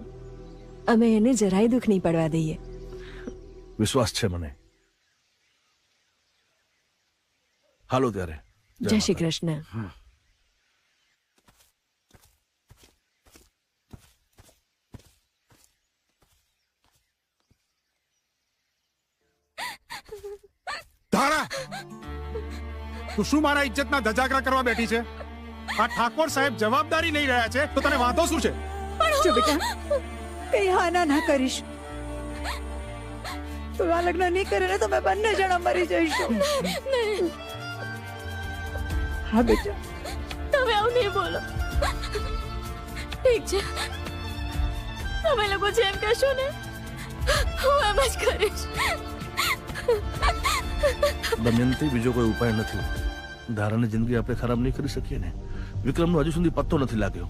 અમે એને જરાય દુઃખ નહીં પડવા દઈએ. વિશ્વાસ છે મને. હાલો ત્યારે. જય શ્રી કૃષ્ણ. ધારા, તું શું મારા ઇજ્જતના ધજાગરા કરવા બેઠી છે? આ ઠાકોર સાહેબ જવાબદારી લઈ રહ્યા છે, તો તને વાંધો શું છે? જો બેટા, કઈ હાના ના કરીશ. તું આ લગ્ન નહીં કરે ને તો અમે બંને જણા મરી જઈશું. હા બેટા, તમે આવું નહીં બોલો. ઠીક છે, તમે લોકો જેમ કહેશો ને હું એમ જ કરીશ. દમયંતી, બીજો કોઈ ઉપાય નથી. ધારાની જિંદગી આપણે ખરાબ નહીં કરી શકીએ ને. વિક્રમનો હજુ સુધી પત્તો નથી લાગ્યો.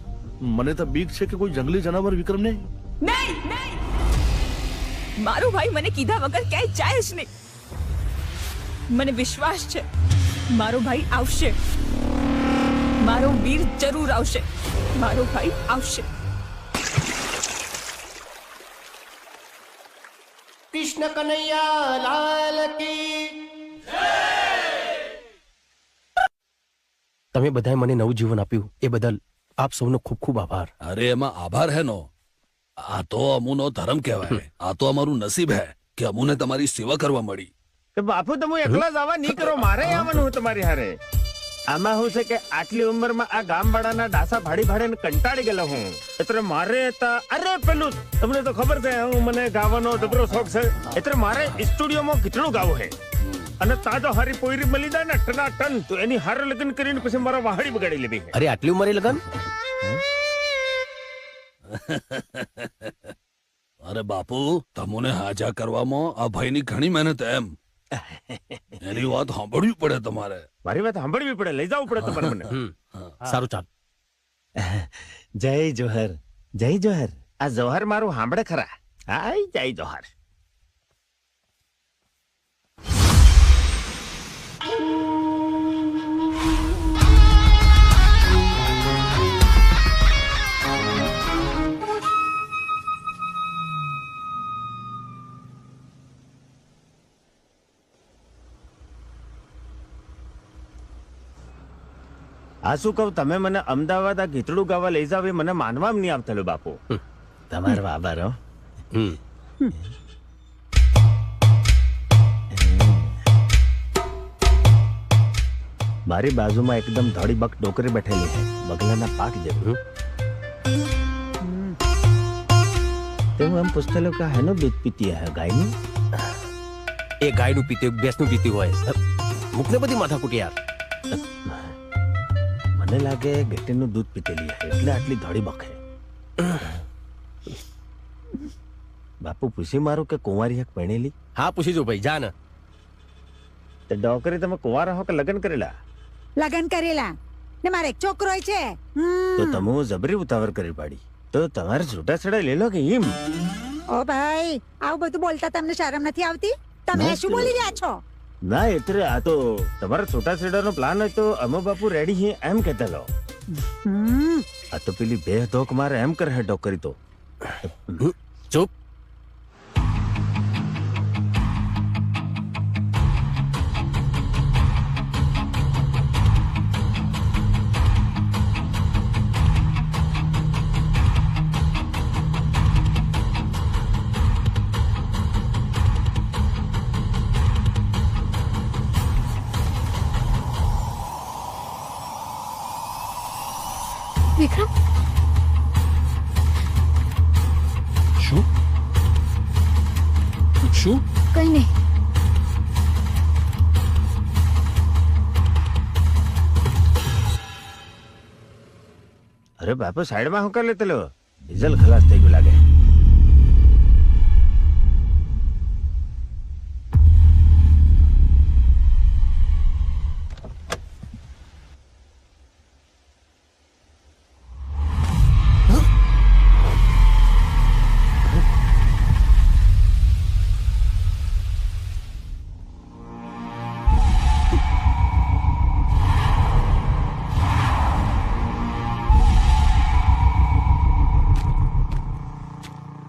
મને તો બીક છે કે કોઈ જંગલી જનાવર વિક્રમને. નહીં, મારો ભાઈ મને કીધા વગર ક્યાંય જાય જ નહીં. મને વિશ્વાસ છે મારો ભાઈ આવશે. મારો વીર જરૂર આવશે. મારો ભાઈ આવશે. કૃષ્ણ કનૈયા લાલ કી. તમે બધાએ મને નવું જીવન આપ્યું એ બદલ આપ સૌનો ખૂબ ખૂબ આભાર. અરે એમાં આભાર હે નો, આ તો અમુનો ધર્મ કહેવાય. આ તો અમારું નસીબ હે કે અમુને તમારી સેવા કરવા મળી. બાપુ તમે એકલા જ આવા નહીં કરો, મારે આવવાનું તમારી હારે. આમાં શું છે કે આટલી ઉંમરમાં આ ગામવાળાના ડાસા ભાડી ભાડે કંટાળી ગયેલો હું, એટલે મારે અરે પેલું તમને તો ખબર છે મને ગાવાનો જબરો શોખ છે, એટલે મારે સ્ટુડિયોમાં ગીતણું ગાવું છે. અને તાજો હારી પોયરી મળી જાય ને ટના ટન, તો એની હારે લગ્ન કરીને પછી મારા વાહડી બગાડી લીધી. અરે આટલી ઉંમરે લગન? અરે બાપુ, તમને હાજા કરવામાં આ ભાઈની ઘણી મહેનત એમ. એની વાત સાંભળવી પડે તમારે. મારી વાત સાંભળવી પડે, લઈ જવું પડે તમારે મને. સારું, ચાલ. જય જોહર, જય જોહર. આ જોહર મારું સાંભળે ખરા? હાય જય જોહર. આ શું કહું, તમે મને અમદાવાદ આ ગીતડું ગાવા લઈ જાવ એ મને માનવામાં નહીં આવતેલું બાપુ. તમારો આભાર હો. મારી બાજુમાં એકદમ ધોળી બક ડોકરી બેઠેલી છે, બગલાના પાક જેવું. તે હું એમ પૂછતેલો કે હેનું દૂધ પીતી હે, ગાયનું? એ ગાયનું પીતી ભેંસનું પીતી હોય. મૂકને બધી માથાકૂટ યાર. મને લાગે ગેટીનું દૂધ પીતેલી હે એટલે આટલી ધોળી બકે. બાપુ પૂછી મારું કે કુંવારી હક પરણેલી? હા પૂછી જો ભાઈ, જા ને. તે ડોકરી તમે કુંવારા હો કે લગ્ન કરેલા? લગન કરેલા ને મારે એક છોકરો છે. તો તમે જબરી ઉતાવળ કરી પાડી. તો તમારે છૂટાછેડા લઈ લો કે એમ? ઓ ભાઈ, આવું બધું બોલતા તમને શરમ નથી આવતી? તમે શું બોલી રહ્યા છો? ના એટલે આ તો તમારા છૂટાછેડાનો પ્લાન હોય તો અમે બાપુ રેડી હી એમ કહેતા લો. આ તો પેલી બે ધોક મારે એમ કરે ડોકરી તો. ચૂપ. વિક્રમ, શું શું? કઈ નહીં. અરે બાપુ સાઈડમાં હું કરી લેતેલો, ડીઝલ ખલાસ થઈ ગયું લાગે.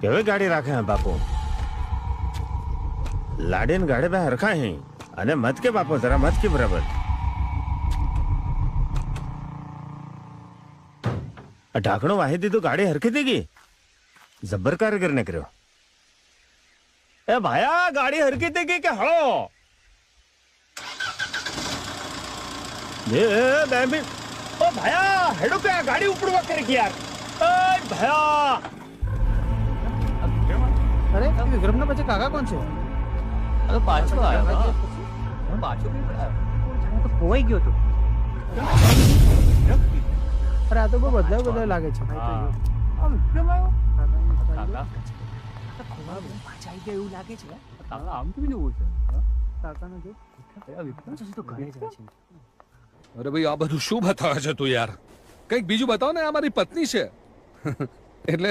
કેવી ગાડી રાખે હે બાપુ? લાડીને ગાડી બે હરખા હે અને મત કે બાપુ, જરા મત કે બરાબર. ઢાંકણું વાહી દીધું, ગાડી હરખી થઈ ગઈ. જબ્બર કારીગર ને કર્યો. એ ભાયા, ગાડી હરખી થઈ ગઈ કે હળો? એ બે મિનિટ. ઓ ભાયા, હેડો કે ગાડી ઉપડવા કરી યાર. એ ભાયા, અરે વિક્રમ ના પછી કાકા કોણ છે? અરે પાછો આવ્યો. પાછો તો ખોવાઈ ગયો તો. અરે આ તો બહુ બદલાવ લાગે છે. વિક્રમ આવ્યો કાકા. પાછા આવી ગયા એવું લાગે છે. કાકા આમ કેવી નવું છે? કાકાનો જો વિક્રમ તો ઘરે જાય છે. અરે ભાઈ, આ બધું શું બતાવે છે તું યાર? કંઈક બીજું બતાવ ને. આ મારી પત્ની છે. એટલે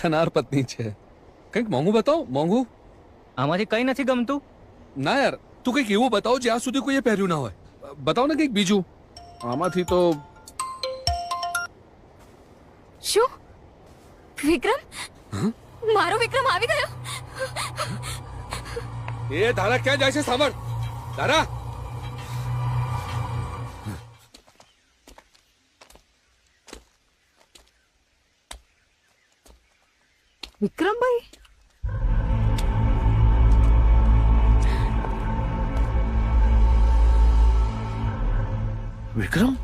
થનાર પત્ની છે. કંઈક મોંઘું બતાવ, મોંઘું. આમાંથી કઈ નથી ગમતું. ના યાર, તું કંઈક એવું બતાવ જ્યાં સુધી કોઈએ પહેર્યું ના હોય. બતાવ ને કંઈક બીજું. આમાંથી તો શું? વિક્રમ, મારો વિક્રમ આવી ગયો. એ ધારા ક્યાં જાય છે? સાંભળ ધારા. વિક્રમભાઈ, વિક્રમ,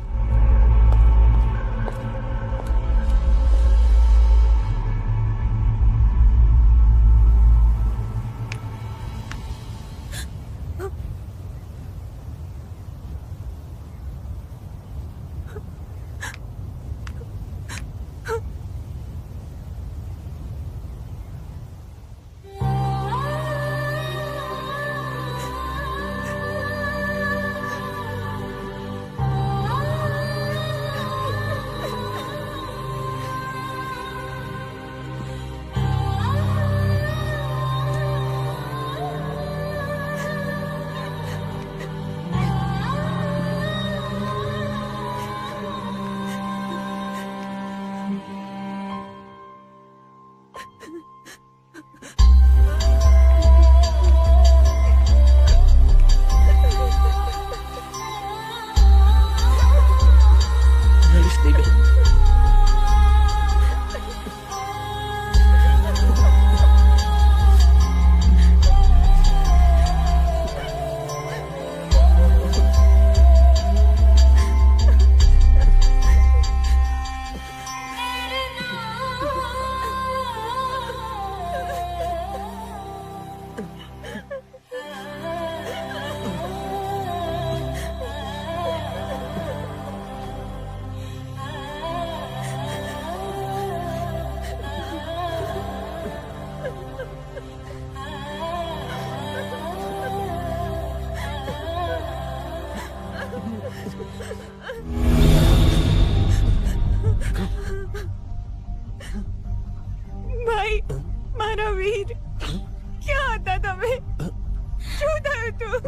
તું?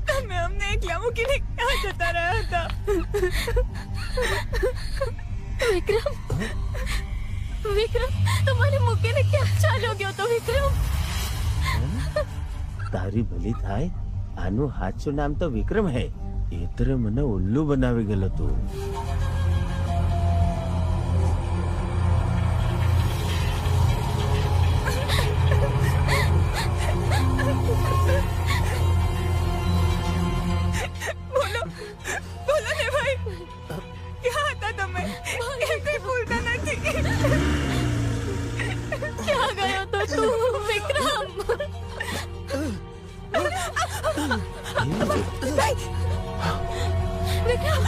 તમે અમને એકલા મૂકીને ક્યાં જતા રહ્યા હતા? વિક્રમ, વિક્રમ, તમારે મૂકીને ક્યાં ચાલ્યો ગયો તો વિક્રમ? તારી ભલી થાય, આનું સાચું નામ તો વિક્રમ હે. એટલે મને ઉલ્લુ બનાવી ગયેલો તું. બોલો બોલો ને ભાઈ, ક્યાં હતા તમે? કેમ કઈ ભૂલતા નથી? ક્યાં ગયો તો તું વિક્રમ? વિક્રમ,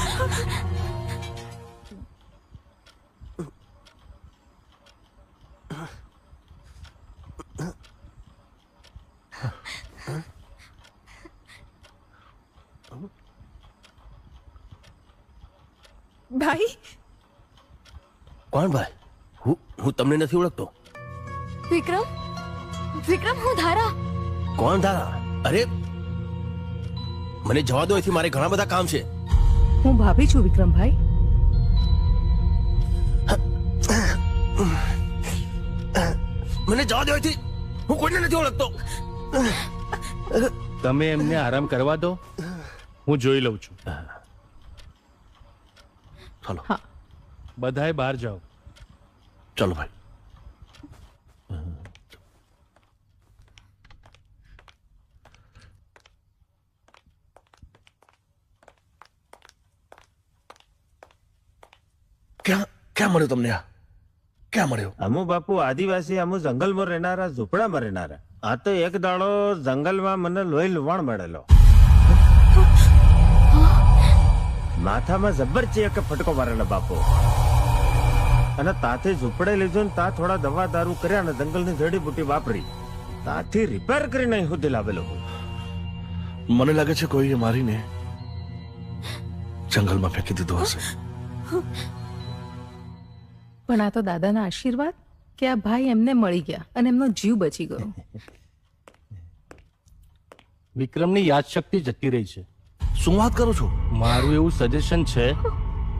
ભાઈ કોણ ભાઈ? હું તમને નથી ઓળખતો. વિક્રમ, વિક્રમ, હું ધારા. કોણ ધારા? અરે મને જવા દો, એથી મારે ઘણા બધા કામ છે. હું ભાભી છું વિક્રમભાઈ. મને જવા દો એથી, હું કોઈને નથી ઓળખતો. તમે એમને આરામ કરવા દો, હું જોઈ લઉં છું. ચાલો. હા, બધાએ બહાર જાઓ. ચાલો ભાઈ. ક્યાં મળ્યો તમને? આ ક્યાં મળ્યો? અમુ બાપુ આદિવાસી, અમુ જંગલમાં રહેનારા, ઝૂંપડામાં રહેનારા. આ તો એક દાડો જંગલમાં મને લોહી લુવાણ મળેલો. માથામાં જબરચી એક ફટકો મારેલો બાપુ. અને તાથી ઝૂંપડે લીધું ને તા થોડા દવા દારૂ કર્યા ને જંગલની જડીબુટી વાપરી તાથી રિપેર કરીને અહીં સુધી લાવેલો. મને લાગે છે કોઈએ મારીને જંગલમાં ફેંકી દીધો હશે. પણ આ તો દાદાના આશીર્વાદ કે આ ભાઈ એમને મળી ગયા અને એમનો જીવ બચી ગયો. વિક્રમની યાદશક્તિ જતી રહી છે. શું વાત કરો છો? મારું એવું સજેશન છે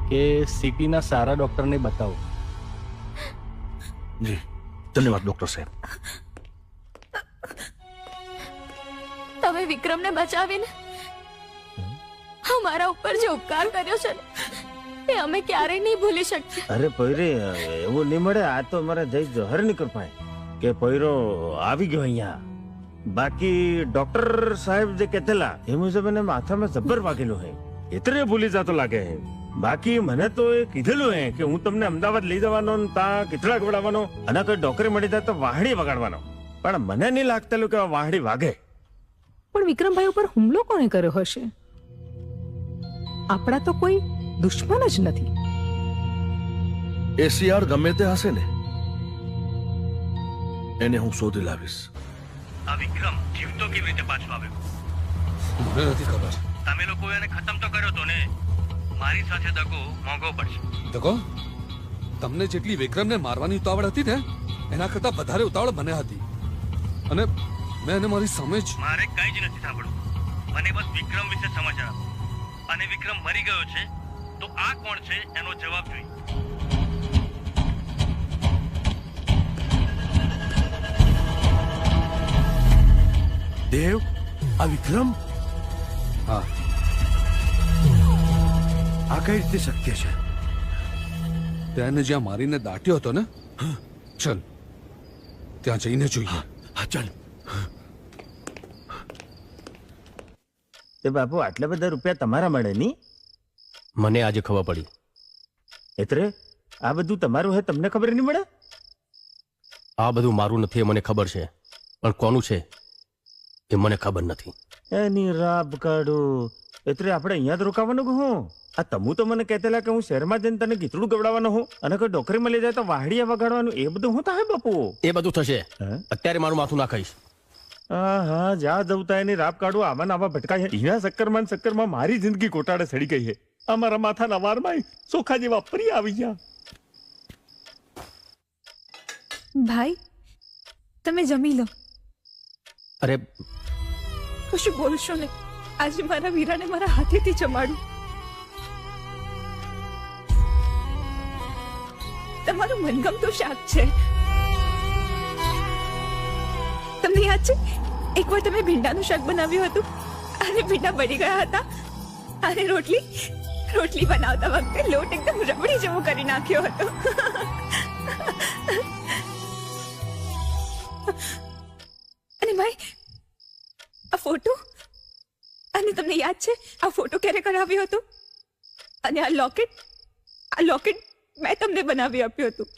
કે સિટીના સારા ડોક્ટરને બતાવો. જી ધન્યવાદ ડોક્ટર સાહેબ. તમે વિક્રમને બચાવીને અમારા ઉપર જે ઉપકાર કર્યો છે ને, એ અમે ક્યારેય નહીં ભૂલી શકીએ. અરે પૈરે એવું નહીં મળે. આ તો અમારા જય જહર ની કૃપા કે પૈરો આવી ગયો અહીંયા. બાકી ડોક્ટર સાહેબ જે કહેતેલા એ મુજબ એને માથામાં જબ્બર વાગેલું હે. એટલે ભૂલી જતો લાગે હે. બાકી મને તો એ કીધેલું હે કે હું તમને અમદાવાદ લઈ જવાનો ને તા કીધડા ગવડાવવાનો અને કોઈ ડોકરી મળી જાય તો વાહડી વગાડવાનો. પણ મને નહીં લાગતેલું કે વાહડી વાગે. પણ વિક્રમભાઈ ઉપર હુમલો કોને કર્યો હશે? આપણા તો કોઈ દુશ્મન જ નથી. એસીઆર ગમે તે હશે ને, એને હું શોધી લાવીશ. આ વિક્રમ જીવતો કેવી રીતે પાછો આવ્યો? મને નથી ખબર. તમે લોકો એને ખતમ તો કર્યો તો ને. મારી સાથે દગો મોંઘો પડશે. દેખો, તમને જેટલી વિક્રમને મારવાની ઉતાવળ હતી ને એના કરતા વધારે ઉતાવળ મને હતી. અને મેં એને મારી સામે જ. મારે કઈ જ નથી સાંભળવું. મને બસ વિક્રમ વિશે સમાચાર આપો. અને વિક્રમ મરી ગયો છે તો આ કોણ છે એનો જવાબ જોઈએ. દેવ, આ વિક્રમ? હા. આ કઈ રીતે શક્ય છે? તેને જ્યાં મારીને દાટ્યો હતો ને, ચલ ત્યાં જઈને જોઈએ. હા ચાલ. તે બાપુ આટલા બધા રૂપિયા તમારા મળે ની? મને આજે ખબર પડી. એટલે આ બધું તમારું હે, તમને ખબર નહીં મળે? આ બધું મારું નથી એ મને ખબર છે, પણ કોનું છે એ મને ખબર નથી. એની રાબ કાઢું. એટલે આપણે અહીંયા જ રોકાવાનું કે હું? આ તમુ તો મને કહેતેલા કે હું શહેરમાં જઈને તને ગીતડું ગવડાવવાનું હું અને કોઈ ડોકરી મળી જાય તો વાહડિયા વગાડવાનું. એ બધું હું થાય બાપુ? એ બધું થશે. અત્યારે મારું માથું ના ખાઈશ. હા જા જવતા એની રાબ કાઢું. આમાં આવા ભટકાય છે. એના ચક્કરમાં મારી જિંદગી કોટાડે સડી ગઈ છે. અમારા માથાના વારમાં સોખા જેવા ફરી આવી ગયા. ભાઈ તમે જમી લો. અરે કશું બોલશો ને, આજે મારા વીરાને મારા હાથેથી જમાડું. તમારું મનગમતું શાક છે. તમને યાદ છે એકવાર તમે ભીંડાનું શાક બનાવ્યું હતું અને ભીંડા બળી ગયા હતા અને રોટલી બનાવતા વખતે લોટ એકદમ રબડી જેવો કરી નાખ્યો હતો. અને ભાઈ આ ફોટો, અને તમને યાદ છે આ ફોટો ક્યારે કરાવ્યો હતો? અને આ લોકેટ મેં તમને બનાવી આપ્યું હતું,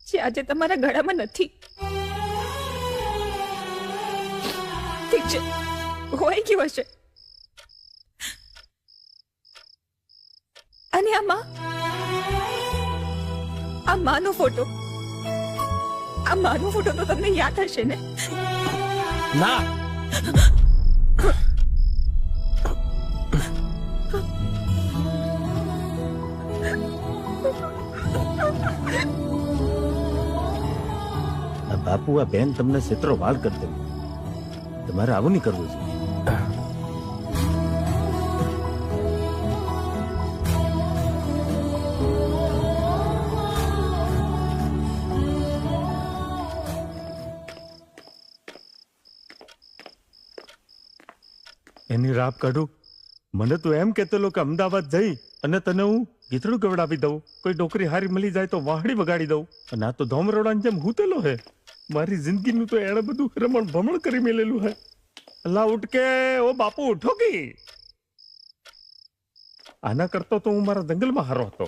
જે આજે તમારા ગળામાં નથી. ઠીક છે, હોય ગયું હશે. અને આ માનો ફોટો તો તમને યાદ હશે ને? ના, બાપુ આ બેન તમને ક્ષેત્રો વાળ કરી દે. તમારે આવું નહીં કરવું છે. એની રાપ કાઢું. મને તો એમ કહેતો કે અમદાવાદ જઈ અને તને હું ગીતડું ગવડાવી દઉં, કોઈ ડોકરી હારી મળી જાય તો વાહડી વગાડી દઉં. અને આ તો ધોમરોડાની જેમ હૂતેલો હે. મારી જિંદગીનું તો એણે બધું રમણ ભમણ કરી મેલેલું હે. અલ્લાહ ઉઠ કે ઓ બાપુ ઉઠો કે. આના કરતો તો હું મારા જંગલમાં હારો હતો.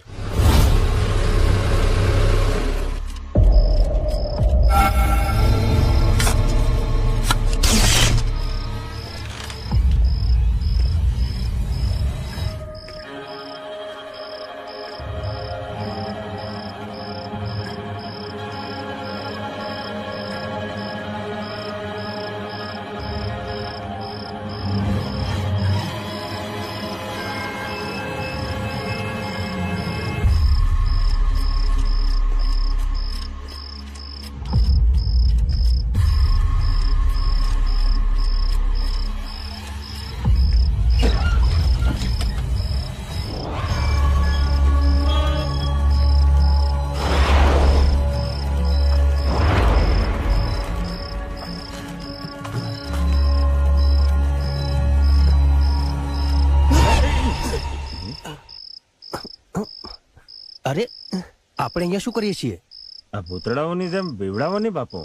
અરે આપણે અહીંયા શું કરીએ છીએ? આ ભૂતડાઓની જેમ બીવડાવવાની બાપુ.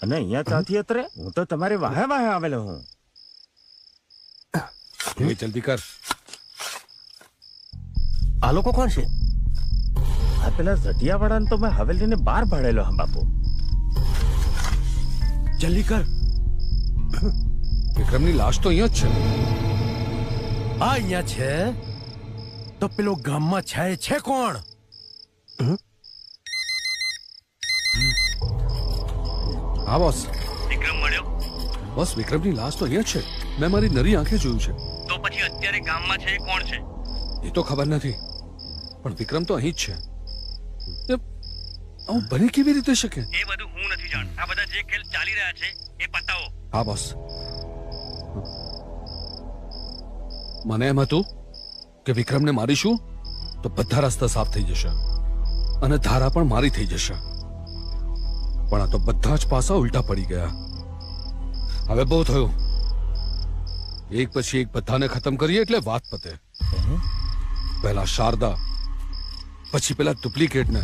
અને અહીંયા ચાથી અત્રે હું તો તમારી વાહે વાહે આવેલો હું. જલ્દી કર. આ લોકો કોણ છે? આ પેલા ઝટિયાવાળાને તો મેં હવેલીને બહાર ભાડેલો હા બાપુ. જલ્દી કર. વિક્રમની લાશ તો અહીંયા જ છે. આ અહીંયા છે તો પેલો ગામમાં છે કોણ? હા બોસ. વિક્રમ મળ્યો? બોસ વિક્રમની લાશ તો અહીંયા જ છે. મેં મારી નરી આંખે જોયું છે. તો પછી અત્યારે ગામમાં છે એ કોણ છે? એ તો ખબર નથી, પણ વિક્રમ તો અહીં જ છે. આવું બની કેવી રીતે શકે? એ બધું હું નથી જાણતો. આ બધા જે ખેલ ચાલી રહ્યા છે એ પતાવો. હા બોસ. મને એમ હતું કે વિક્રમને મારીશું તો બધા રસ્તા સાફ થઈ જશે અને ધારા પણ મારી થઈ જશે, પણ આ તો બધા જ પાસા ઉલટા પડી ગયા. હવે બહુ થયું. એક પછી એક બધાને ખતમ કરીએ એટલે વાત પતે. પહેલા શારદા, પછી પેલા ડુપ્લિકેટને,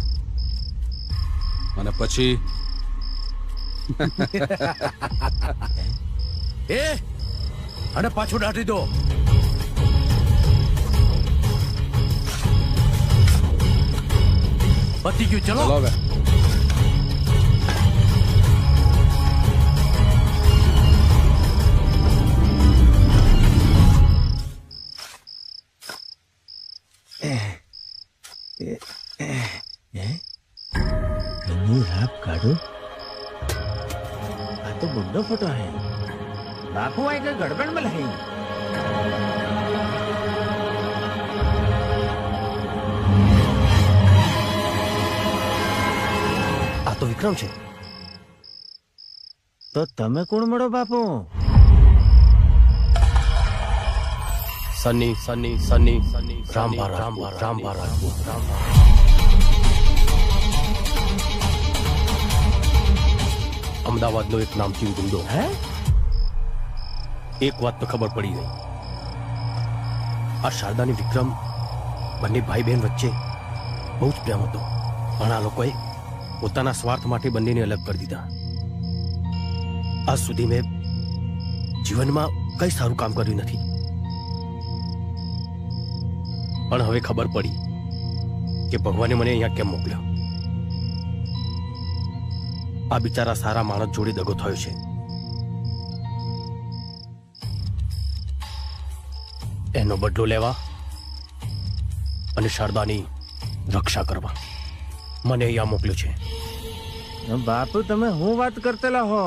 અને પછી એ અને પાછું દાટી દો. પતી ગયું, ચલો હવે. એની રાપ કાઢો. આ તો બુड्ढो फोटो है. बापू आए के गड़बड़ में लगे. આ તો વિક્રમ છે. તો તમે કોણ મળો બાપુ? સની સની સની સની રામભા રામભા રાજપૂત અમદાવાદનો એક નામચીન ગુંડો. હે? એક વાત તો ખબર પડી ગઈ. આ શારદાની વિક્રમ બંને ભાઈ બહેન વચ્ચે બહુ જ પ્રેમ હતો, પણ આ લોકોએ પોતાના સ્વાર્થ માટે બંનેને અલગ કરી દીધા. આજ સુધી મેં જીવનમાં કઈ સારું કામ કર્યું નથી, પણ હવે ખબર પડી કે ભગવાને મને અહીંયા કેમ મોકલ્યો. આ બિચારા સારા માણસ જોડે દગો થયો છે. એનો બદલો લેવા અને શારદાની રક્ષા કરવા મને અહીંયા મોકલ્યો છે. બાપુ તમે હું વાત કરતેલા હો,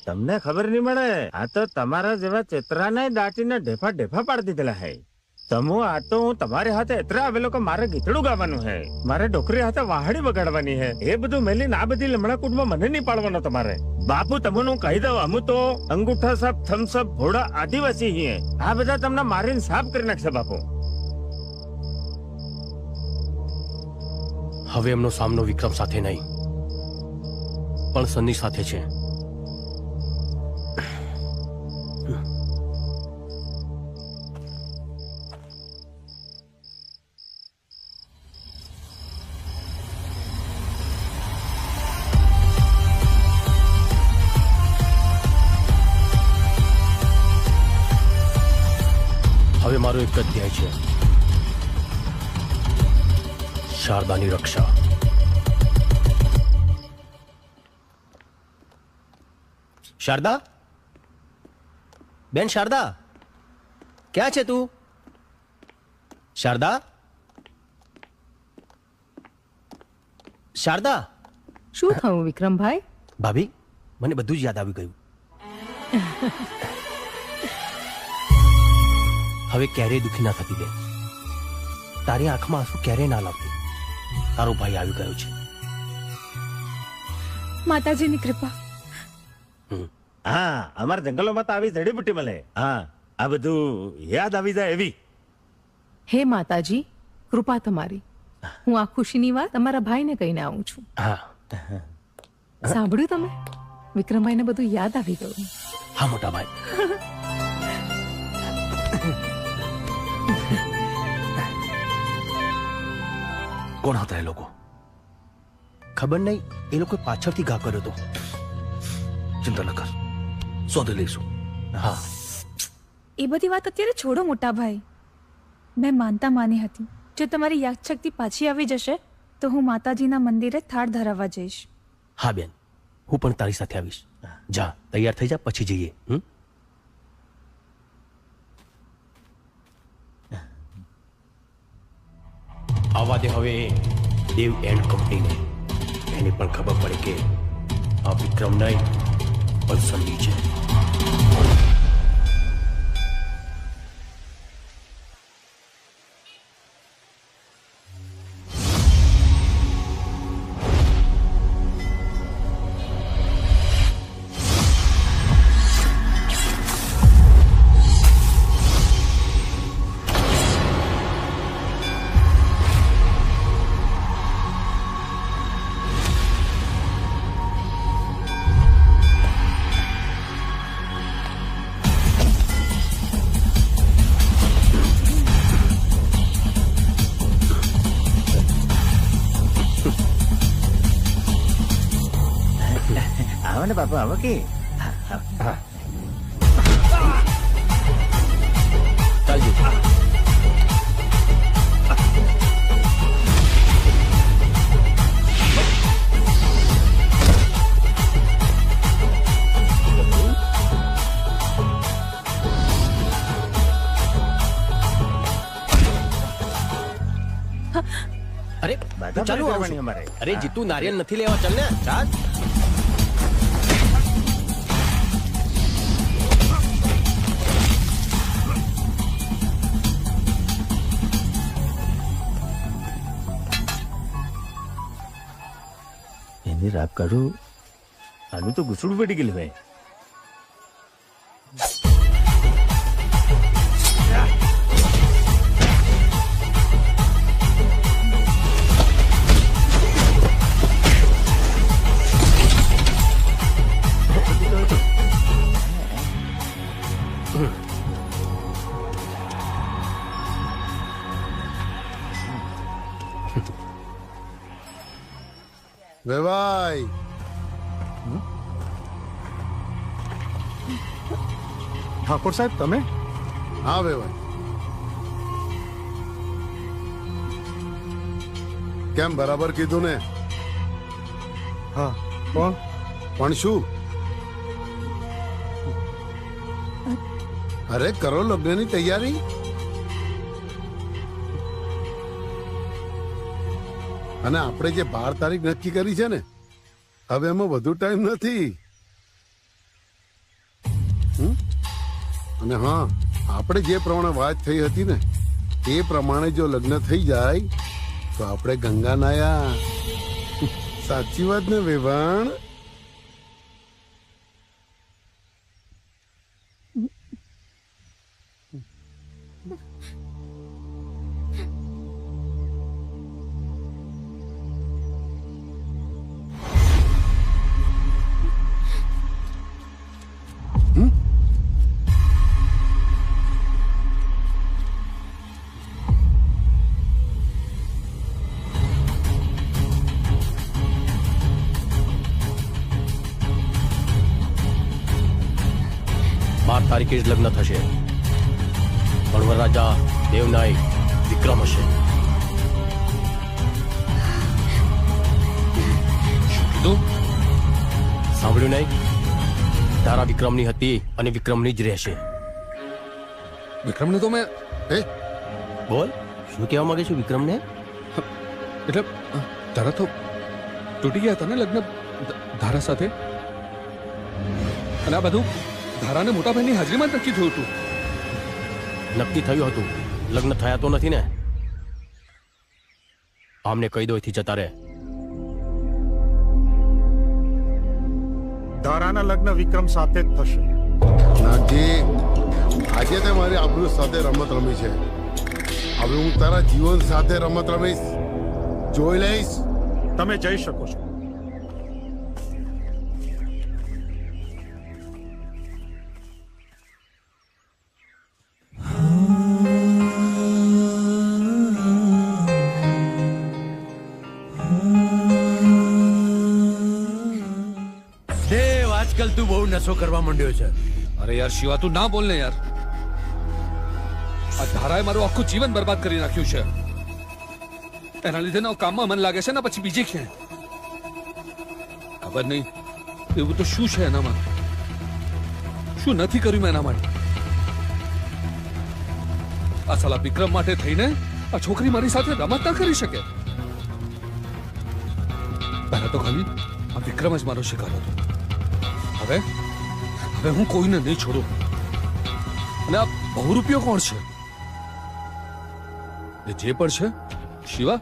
તમને ખબર નહીં મળે. આ તો તમારા જેવા ચેતરાને દાટીને ઢેફા ઢેફા પાડી દીધેલા હે. તમો આ તો હું તમારી હાથે એટલા આવેલો કે મારે ગીતડું ગાવાનું હે, મારે ડોકરી હાથે વાહડી વગાડવાની હે. એ બધું મેલીને આ બધી લમણા કુટમાં મને નહીં પાડવાનો તમારે. બાપુ તમને હું કહી દઉં, અમુ તો અંગૂઠા સાપ થમ્સઅપ ભોળા આદિવાસી છીએ. આ બધા તમને મારીને સાફ કરી નાખશે બાપુ. હવે એમનો સામનો વિક્રમ સાથે નહીં પણ સની સાથે છે. હવે મારો એક જ ધ્યેય છે, શારદાની રક્ષા. શારદા, બેન શારદા, ક્યાં છે તું? શારદા, શારદા. શું થયું વિક્રમભાઈ? ભાભી, મને બધું જ યાદ આવી ગયું. હવે ક્યારેય દુઃખી ના થતી બેન. તારી આંખમાં આંસુ ક્યારેય ના લાવતી. તારો ભાઈ આવી ગયો છે. માતાજીની કૃપા. હા, અમારા જંગલોમાં તો આવી જડીબુટ્ટી મળે. હા, આ બધું યાદ આવી જાય એવી. હે માતાજી, કૃપા તમારી. હું આ ખુશીની વાત તમારા ભાઈને કહીને આવું છું. હા, સાંભળ્યું તમે? વિક્રમભાઈને બધું યાદ આવી ગયું. હા મોટા ભાઈ. કોણ હતા એ લોકો? ખબર નહીં. એ લોકો પાછળથી ઘા કર્યો હતો. ચિંતા ન કર, શોધી લઈશું. હા, એ બધી વાત અત્યારે છોડો મોટા ભાઈ. મેં માનતા માની હતી, જો તમારી યાદશક્તિ પાછી આવી જશે તો હું માતાજીના મંદિરે થાળ ધરાવવા જઈશ. હા બેન, હું પણ તારી સાથે આવીશ. જા, તૈયાર થઈ જા, પછી જઈએ. આવા દે હવે દેવ એન્ડ કંપનીને. એને પણ ખબર પડે કે આ વિક્રમ નહીં પણ સની છે. બાપુ આવો કે ચાલજો. અરે ચાલુ અમારે. અરે જીતુ, નારિયેલ નથી લેવા, ચાલ ને. ચાલ. રાપ કાઢું, આનું તો ઘૂસડું પડી ગયેલું ભાઈ. વેવાઈ ઠાકોર સાહેબ તમે? હા વેવાઈ, કેમ બરાબર કીધું ને? હા. કોણ? પણ શું? અરે કરો લગ્નની તૈયારી. અને આપણે જે 12 તારીખ નક્કી કરી છે ને, હવે એમાં વધુ ટાઈમ નથી. અને હા, આપણે જે પ્રમાણે વાત થઈ હતી ને એ પ્રમાણે જો લગ્ન થઈ જાય તો આપણે ગંગા નાયા. સાચી વાત ને વેવાણ? તારીખે જ લગ્ન થશે, પણ વરરાજા દેવનાય વિક્રમ હશે. શું કીધું? સાંભળ્યું નહીં? તારા વિક્રમની હતી અને વિક્રમની જ રહેશે. વિક્રમને તો મેં બોલ, શું કહેવા માંગે છું વિક્રમને? એટલે તારા તો તૂટી ગયા હતા ને લગ્ન ધારા સાથે, અને આ બધું ધારાને મોટા ભાઈની હાજરીમાં જ નક્કી થયું હતું. નક્કી થયું હતું, લગ્ન થયા તો નથી ને. આમને કહી દો એથી જતા રહે. ધારાના લગ્ન વિક્રમ સાથે જ થશે. નાગજી, આજે તે મારી આબરૂ સાથે રમત રમી છે, હવે હું તારા જીવન સાથે રમત રમીશ. જોઈ લઈશ. તમે જઈ શકો છો. આજકાલ તું બહુ નશો કરવા માંડ્યો છે. અરે યાર શિવા, તું ના બોલ ને યાર. આ ધારાએ મારું આખું જીવન બરબાદ કરી નાખ્યું છે. એના લીધે ના કામમાં મન લાગે છે ને પછી બીજી ક્યાંય. ખબર નહીં એવું તો શું છે એનામાં, શું નથી કર્યું મેં એના માટે. આ સાલા વિક્રમ માટે થઈને આ છોકરી મારી સાથે રમત ના કરી શકે. પહેલા તો ખાલી આ વિક્રમ જ મારો શિકાર હતો. હવે હું કોઈને નહીં છોડું. અને આ બહુરૂપિયો કોણ છે? એ જે પણ છે શિવા,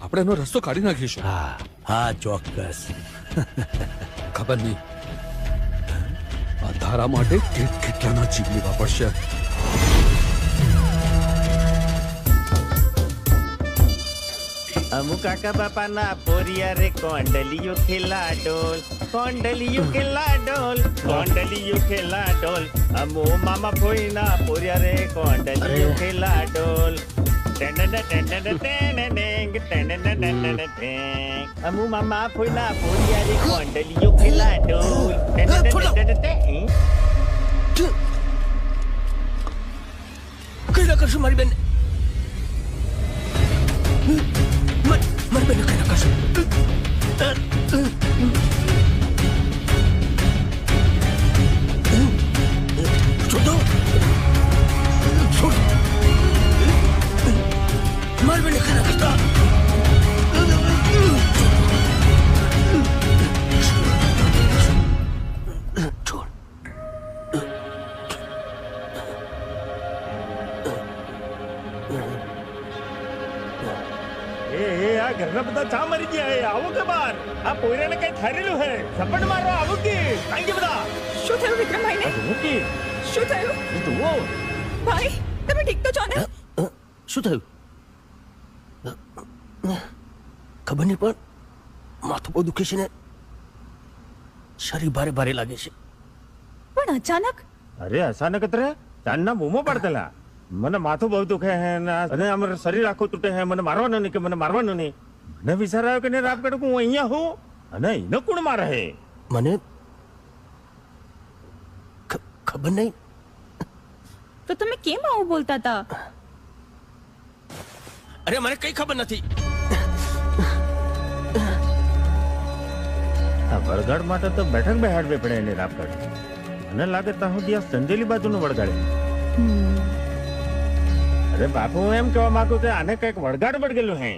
આપણે એનો રસ્તો કાઢી નાખીશું. હા ચોક્કસ. ખબર નહીં આ ધારા માટે કેટલાના જીવ લેવા પડશે. અમુ કાકા બાપાના પોરિયા રે કોંડલિયો ખેલા ડોલ, કોંડલિયો ખેલા ડોલ, કોંડલિયો ખેલા ડોલ. અમુ મામા ફોઈના પોરિયા રે કોંડલિયો ખેલા ડોલ. અમુ મામા ફોઈના પોરિયા રે કોંડલિયો ખેલા ડોલ. કઈ ના કરશું મારી બેન, મારી બેન કઈ ના કરશું. છોડો, છોડ, મારી બેન કઈ ના કરતા. ઘરના બધા ચા મરી ગયા. આવો કે બાર, આ પોયરાને કઈ થયેલું હે. ઝપટ મારો આવો કે કાઈ કે બધા. શું થયું વિક્રમભાઈને? શું થયું? જુઓ ભાઈ, તમે ઠીક તો છો ને? શું થયું? ખબર નહીં, પણ માથું બહુ દુખે છે ને શરીર ભારે ભારે લાગે છે. પણ અચાનક? અરે અચાનક જ રે, ચાંદના બૂમો પડતેલા. મને માથું બહુ દુખે હે અને અમારું શરીર આખું તૂટે હે. મને મારવાનું નહીં કે મને મારવાનું નહીં. મને વિચાર આવ્યો કે ને રાત કાઢું હું અહીંયા હું અને એને કોણ મારે હે? મને ખબર નહીં. તો તમે કેમ આવું બોલતા હતા? અરે મને કઈ ખબર નથી. આ વળગાડ માટે તો બેઠક બેહાડવી પડે એને રાપડ. મને લાગે ત્યાં સુધી આ સંજેલી બાજુનું વળગાડે. અરે બાપુ, હું એમ કહેવા માંગુ કે આને કઈક વળગાડ વળગેલું હે.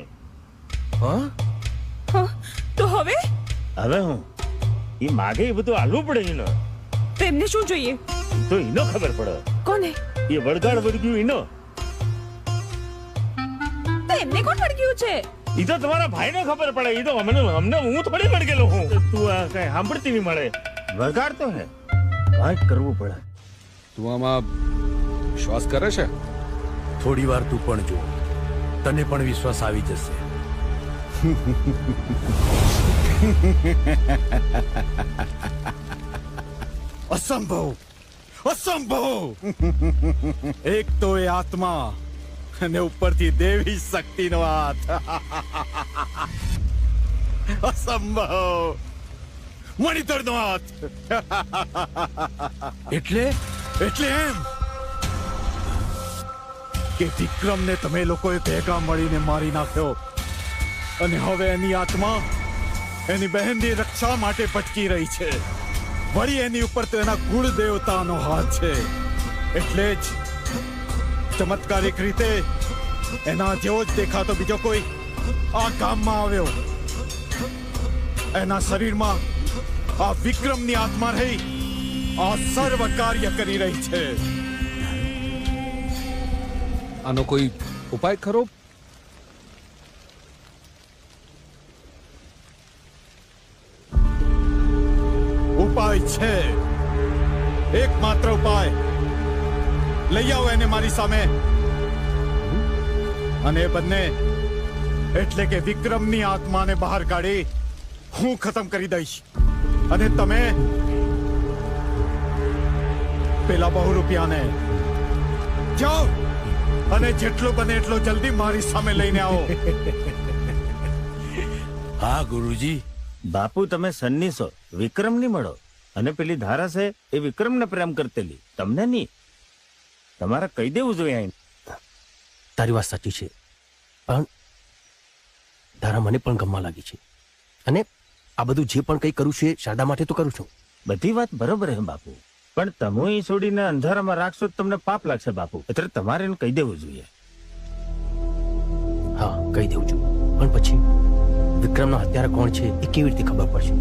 તો હવે હું ઈ માગે એ બધું હાલવું પડે એનો. તો એમને શું જોઈએ? તો એનો ખબર પડે. કોને? એ વળગાડ વળગ્યું એનો. તો એમને કોણ વળગ્યું છે? ઈ તો તમારા ભાઈને ખબર પડે. ઈ તો અમને હું થોડી વળગેલો હું. તું આ કઈ સાંભળતી નહીં મળે. વળગાડ તો હે, કાંઈક કરવું પડે. તું આમાં વિશ્વાસ કરે છે? થોડી વાર તું પણ જો, તને પણ વિશ્વાસ આવી જશે. અસંભવ, અસંભવ! એક તો એ આત્મા અને ઉપરથી દેવી શક્તિનો હાથ. અસંભવ! મણિધરનો હાથ. એટલે એમ કે વિક્રમને તમે લોકોએ ભેગા મળીને મારી નાખ્યો અને હવે એની આત્મા એની બહેનની રક્ષા માટે ભટકી રહી છે. વળી એની ઉપર તો એના કુળ દેવતાનો હાથ છે. એટલે જ ચમત્કારિક રીતે એના જેવો જ દેખાતો બીજો કોઈ આ ગામમાં આવ્યો. એના શરીરમાં આ વિક્રમની આત્મા રહી આ સર્વ કાર્ય કરી રહી છે. આનો કોઈ ઉપાય ખરો? ઉપાય છે, એકમાત્ર ઉપાય. લઈ આવો એને મારી સામે. અને એ બંને એટલે કે વિક્રમની આત્માને બહાર કાઢી હું ખતમ કરી દઈશ. અને તમે પેલા બહુરૂપિયાને જાઓ અને જેટલો બને એટલો જલ્દી મારી સામે લઈને આવો. હા ગુરુજી. બાપુ, તમે સન્નીસો વિક્રમની મળો. અને પેલી ધારા છે એ વિક્રમને પ્રેમ કરતેલી, તમને નહીં. તમારે કહી દેવું જોઈએ. તારી વાત સાચી છે, પણ ધારા મને પણ ગમવા લાગી છે. અને આ બધું જે પણ કંઈ કરું છે શારદા માટે તો કરું છું. બધી વાત બરોબર હે બાપુ, પણ તમે એ છોડીને અંધારામાં રાખશો તો તમને પાપ લાગશે બાપુ. એટલે તમારે એને કહી દેવું જોઈએ. હા, કહી દેવું છું. પણ પછી વિક્રમનો હત્યારા કોણ છે એ કેવી રીતે ખબર પડશે?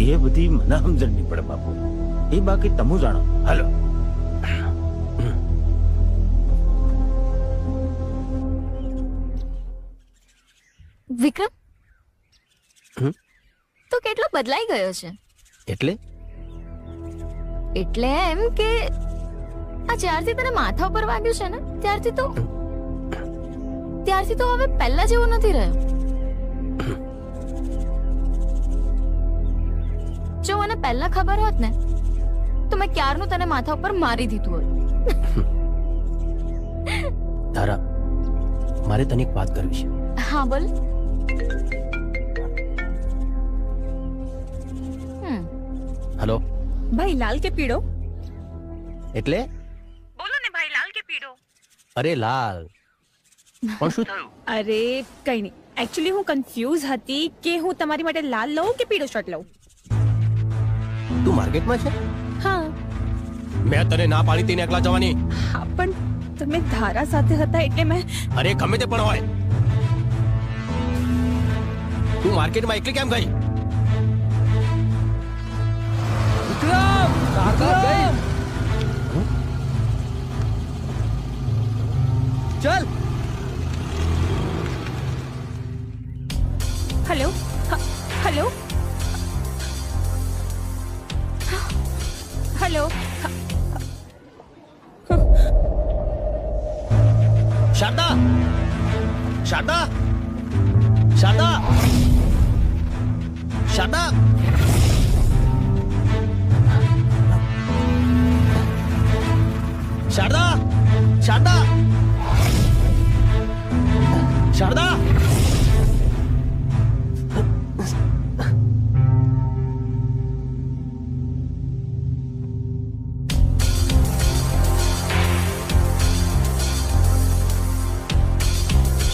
એ બધી મને સમજણ નહીં પડે બાપુ. એ બાકી તમે જાણો. હાલો. વિક્રમ તો કેટલો બદલાઈ ગયો છે. એટલે એમ કે આ જ્યારથી તને માથા ઉપર વાગ્યું છે ને ત્યારથી તો હવે પહેલા જેવો નથી રહ્યો. જો મને પહેલા ખબર હોત ને તો મેં ક્યારનું તને માથા ઉપર મારી દીધું હોત. તારા, મારે તને એક વાત કરવી છે. હા બોલ. હેલો. ભાઈ લાલ કે પીળો? એટલે બોલો ને ભાઈ, લાલ કે પીળો? અરે લાલ. પણ શું થયું? અરે કઈ નહીં. એકચ્યુઅલી હું કન્ફ્યુઝ હતી કે હું તમારી માટે લાલ લઉં કે પીળો શર્ટ લઉં. તું માર્કેટમાં છે? હા. મેં તને ના પાડી તેને એકલા જવાની. હા, પણ તમે ધારા સાથે હતા એટલે મેં. અરે ગમે તે પણ હોય, તું માર્કેટમાં એકલી કેમ ગઈ? વિક્રમ! વિક્રમ! ચલ. Hello. Hello. Hello. Sharda! Sharda! Sharda! Sharda! Sharda! Sharda! Sharda!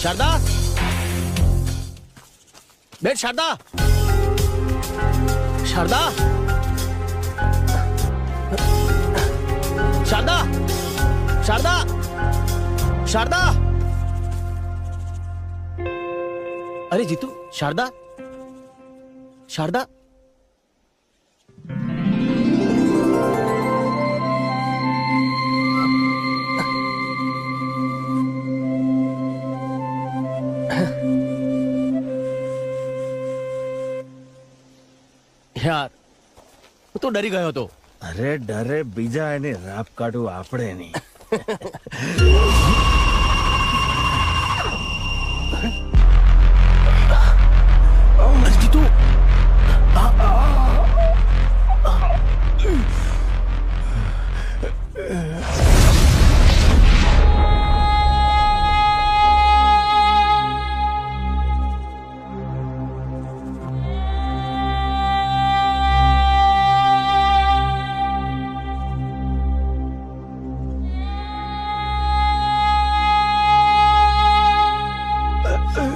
Sharda ben, Sharda, Sharda, Sharda, Sharda, Sharda. અરે જીતુ, શારદા, શારદા. યાર, હું તો ડરી ગયો હતો. અરે ડરે બીજા, એને રાપ કાઢવું આપણે નહીં.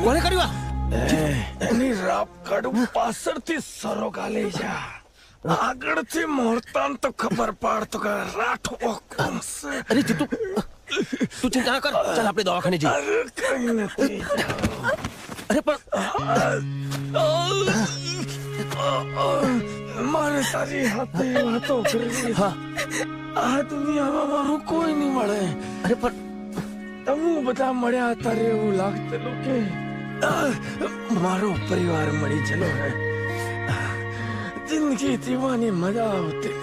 કોને કર્યું? એની રાપ કાઢું પાછળથી સરો ગાલે જા, આગળથી મોરતાન તો ખબર પાડતો કે રાઠો કોણ છે. અરે જીતુ, તું ચિંતા ના કર, ચાલ આપણે દવાખાને જઈએ. અરે કઈ નથી. અરે પણ મારે તારી હાથે વાતો કરવી. આ દુનિયામાં મારું કોઈ નહીં મળે. અરે પણ તમે બધા મળ્યા તારે એવું લાગતું કે મારો પરિવાર મળી ચલો હે. જિંદગી જીવવાની મજા આવતી.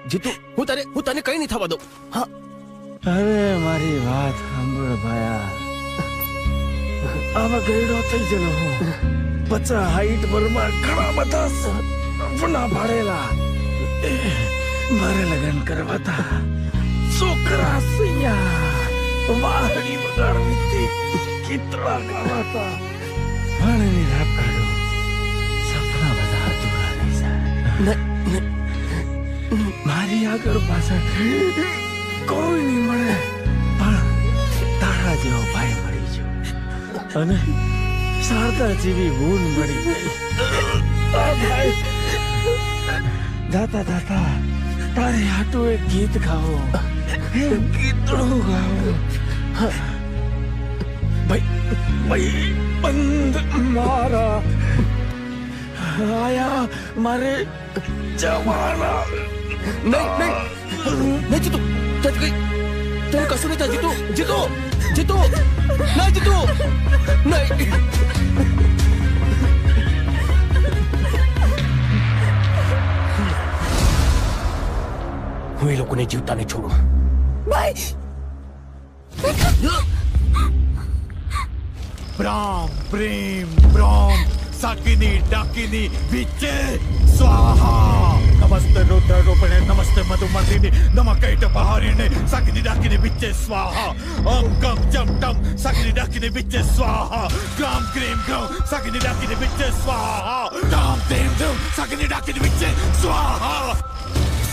જીતુ, હું તને કઈ નહીં થવા દઉં. હા, અરે મારી વાત સાંભળ ભાયા. આવા ગયડો થઈ ગયેલો હું. 50 હાઈટ વરમાં ઘણા બધા સપના ભાડેલા. મારે લગ્ન કરવા હતા. છોકરા સિયા વાહડી વગાડવી, કીતળા ગાવાતા. ભણની રાપ કાઢો, સપના બધા અધૂરા રહી જાય. મારી આગળ પાછળ કોઈ નહીં મળે, પણ તારા જેવો ભાઈ મળી ગયો અને શારદા જેવી બૂન મળી ગઈ. જાતા જાતા તારે હાટું એક ગીત ગાવો, ગીતડું ગાવો. ભાઈ બંધ મારા આયા મારે જવાના. નહીં જીતુ, તને કશું નહીં થાય. જીતુ, જીતુ, જીતુ, નહીં જીતુ, નહીં. હું એ લોકોને જીવતા નહીં છોડું. બ્રામ પ્રેમ બ્રામ સાકિની ડાકિની વિચે સ્વાહા. નમસ્તે રુદ્ર રૂપિણે, નમસ્તે મધુમતીની, નમ કૈટ બહારીને, સાકિની ડાકિની વિચે સ્વાહા. ઓમ ગમ જમ ટમ સાકિની ડાકિની વિચે સ્વાહા. ગ્રામ ક્રીમ ગ્રમ સાકિની ડાકિની વિચે સ્વાહા. ધામ ધીમ ધૂમ સાકિની ડાકિની વિચે સ્વાહા.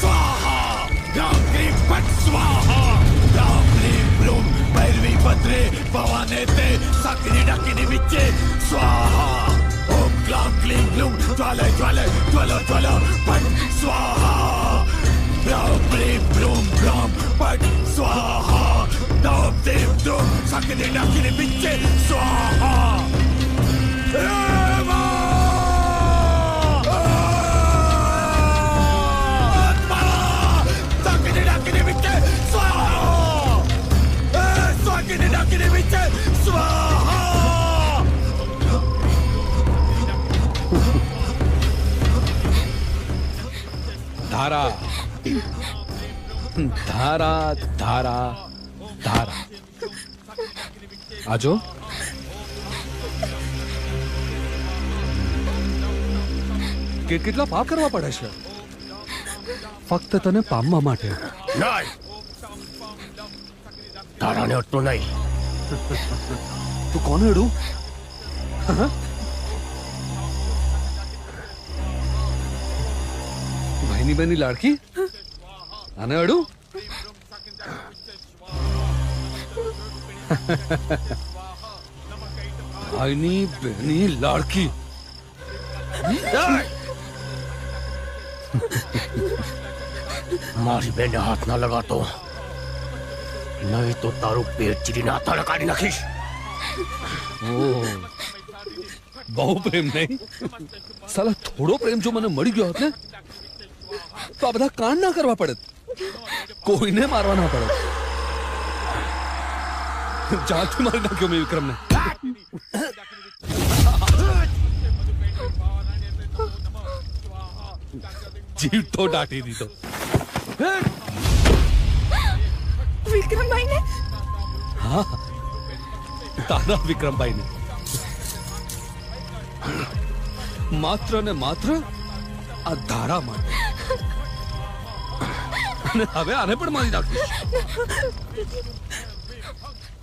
સ્વાહા. રામ ક્રીમ પટ સ્વાહા. રામ ક્રીમ બ્લૂમ ભૈરવી ભદ્રે ભવાને તે સાકિની ડાકિની વિચે સ્વાહા. ઓમ ગ્લામ ક્લીમ બ્લૂમ જ્વાલે જ્વાલે જ્વલો જ્વલો પટ સ્વાહા. રામ ક્રીમ બ્લૂમ ગ્લામ પટ સ્વાહા. રામ દેવ ધૂમ સાકિની ડાકિની વિચે સ્વાહા. ધારા ધારા ધારા ધારા. આજો કેટલા પાપ કરવા પડે છે ફક્ત તને પામવા માટે. નહીં, તારાને અટતું નહીં. તું કોને અડું? ભાઈની બેની લાડકી આને અડું? ભાઈની બહેની લાડકી મારી બેને હાથ ના લગાતો, નહીં તો તારું પેટ ચીરીને હાથા કાઢી નાખીશ. બહુ પ્રેમ નહીં સાલા, થોડો પ્રેમ જો મને મળી ગયો હોત ને તો આ બધા કાંડ ના કરવા પડે, કોઈને મારવા ના પડે. જાનથી મારી નાખ્યો મેં વિક્રમને. જીવ તો દાટી દીધો. વિક્રમભાઈ ને? હા, તારા વિક્રમભાઈ ને. માત્ર ને માત્ર આ ધારા માટે. અને હવે આને પણ મારી નાખીશ.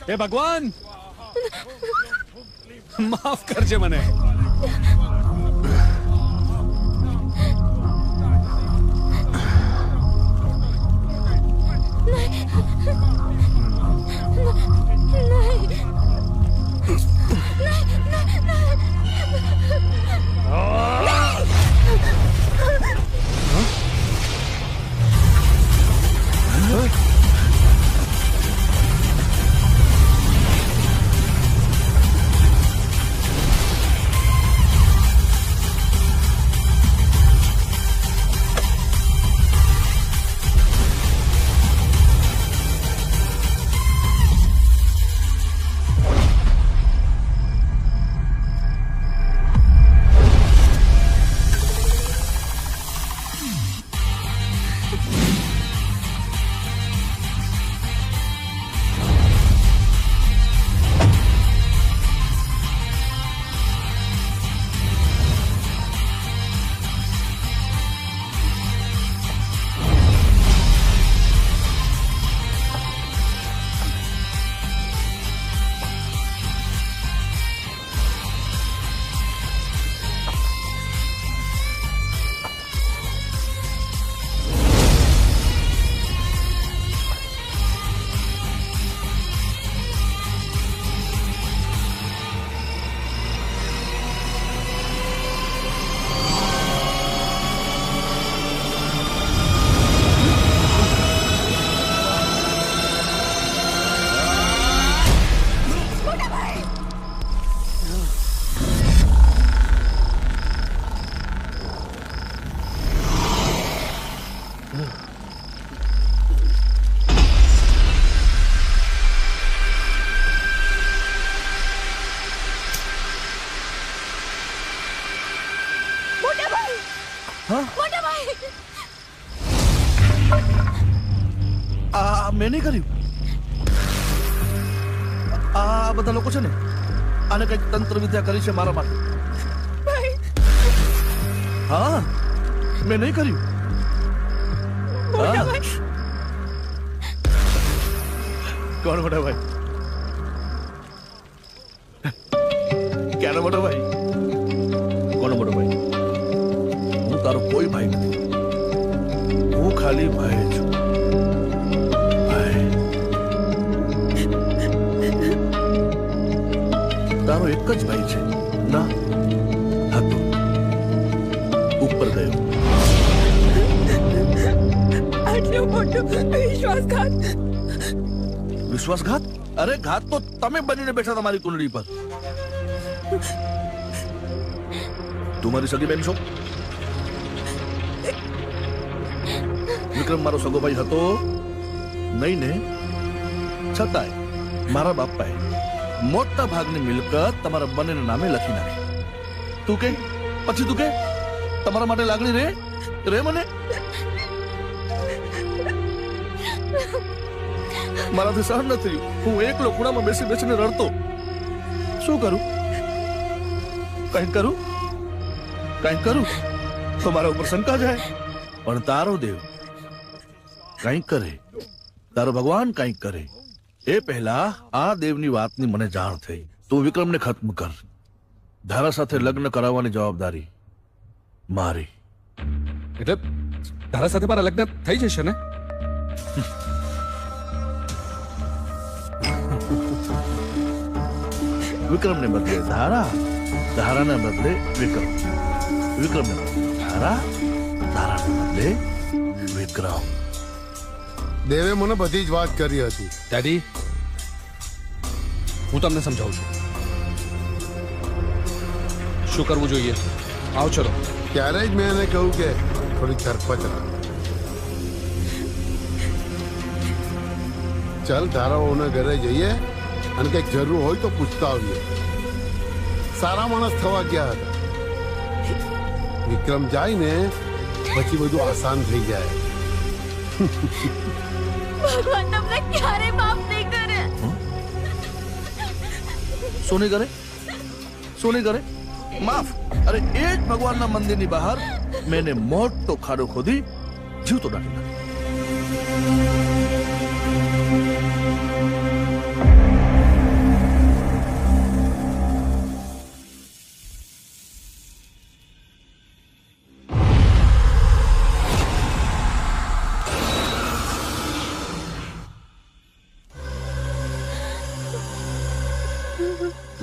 હે ભગવાન, માફ કરજે મને. મેં નહીં કર્યું. આ બધા લોકો છે ને આને કઈક તંત્ર વિદ્યા કરી છે મારા માટે. હા, મેં નહીં કર્યું. કોણ મોટા ભાઈ? ક્યારે મોટા ભાઈ? કોણ મોટો ભાઈ? હું તારો કોઈ ભાઈ નથી, હું ખાલી ભાઈ છું. તારો એક જ ભાઈ છે ના? હતો, ઉપર ગયો. આટલો મોટો વિશ્વાસઘાત! વિશ્વાસઘાત? અરે ઘાત તો તમે બનીને બેઠા તમારી કુંડળી પર. તું મારી સગી બેન છો? વિક્રમ મારો સગો ભાઈ હતો નહીં ને? છતાંય મારા બાપાએ મોટા ભાગની મિલકત તમારા બંનેના નામે લખી નાખી. તું કે પછી તું કે તમારા માટે લાગણી રે મને? મારાથી સહન ન થયું. હું એકલો ખૂણામાં બેસી બેસીને રડતો. શું કરું? કંઈક કરું તો મારા ઉપર શંકા જાય. પણ તારો દેવ કંઈક કરે, તારો ભગવાન કંઈક કરે એ પહેલા આ દેવની વાતની મને જાણ થઈ. તું વિક્રમને ખત્મ કર. ધારા સાથે લગ્ન કરાવવાની જવાબદારી મારી. એટલે ધારા સાથે મારા લગ્ન થઈ જશે ને? વિક્રમને બદલે ધારા, ધારાને બદલે વિક્રમ, વિક્રમને બદલે ધારા, ધારાને બદલે વિક્રમ. દેવે મને બધી જ વાત કરી હતી. ડેડી, હું તમને સમજાવું છું શું કરવું જોઈએ. આવો ચલો. ત્યારે જ મેં એને કહ્યું કે થોડી ધરપત રાખ. ચાલ ધારાઓના ઘરે જઈએ અને કંઈક જરૂર હોય તો પૂછતા આવીએ. સારા માણસ થવા ગયા હતા. વિક્રમ જાય ને પછી બધું આસાન થઈ જાય. ભગવાન તમને ક્યારે માફ નહીં કરે. સોની કરે, સોની કરે માફ. અરે એ જ ભગવાનના મંદિરની બહાર મેં એને મોટો ખાડો ખોદી જીવતો નાખી નાખ્યો.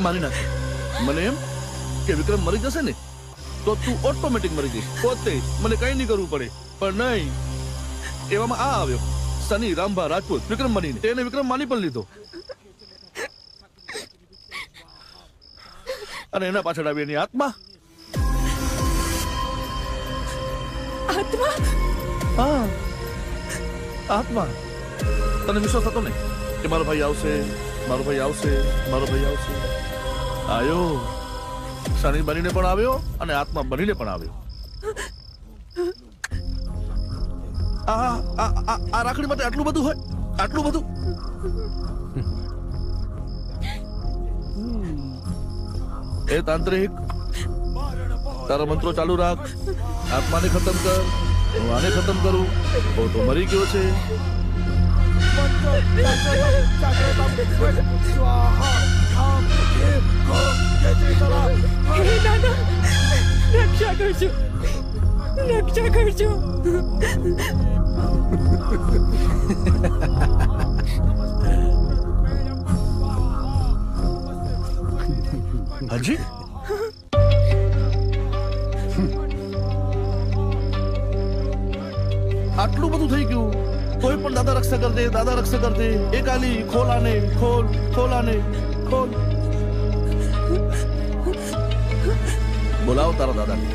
મારી નાખે. મને એમ કે વિક્રમ મરી જશે ને તો તું ઓટોમેટિક મરી જઈશ પોતે, મને કઈ નહીં કરવું પડે. પણ નહીં, એવામાં આ આવ્યો સની રામભા રાજપૂત વિક્રમ બનીને. તેને વિક્રમ માની પણ લીધો અને એના પાછળ આવી એની આત્મા. આત્મા? હા, આત્મા. તને વિશ્વાસ હતો ને કે મારો ભાઈ આવશે, મારો ભાઈ આવશે, મારો ભાઈ આવશે. આયો, સની બનીને પણ આવ્યો અને આત્મા બનીને પણ આવ્યો. આ રાખડી માટે આટલું બધું હોય, આટલું બધું. એ તાંત્રિક, તારા મંત્રો ચાલુ રાખ. આત્માને ખતમ કર, હું આને ખતમ કરું. તો મરી ગયો છે. રક્ષા કરજો, રક્ષા કરજો. હાજી આટલું બધું થઈ ગયું કોઈ પણ દાદા રક્ષા કર દે, દાદા રક્ષા કર દે. એ કાલી ખોલ આને, ખોલ, ખોલ આને, ખોલ. બોલાવો તારા દાદાને,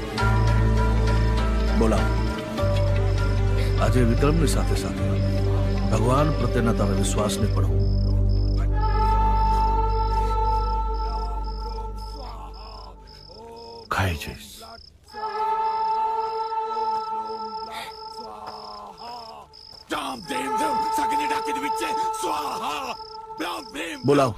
બોલાવો. આજે વિક્રમની સાથે સાથે ભગવાન પ્રત્યેના તારા વિશ્વાસને પણ હું ખાઈ જઈશ. બોલાવો.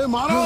એ મારો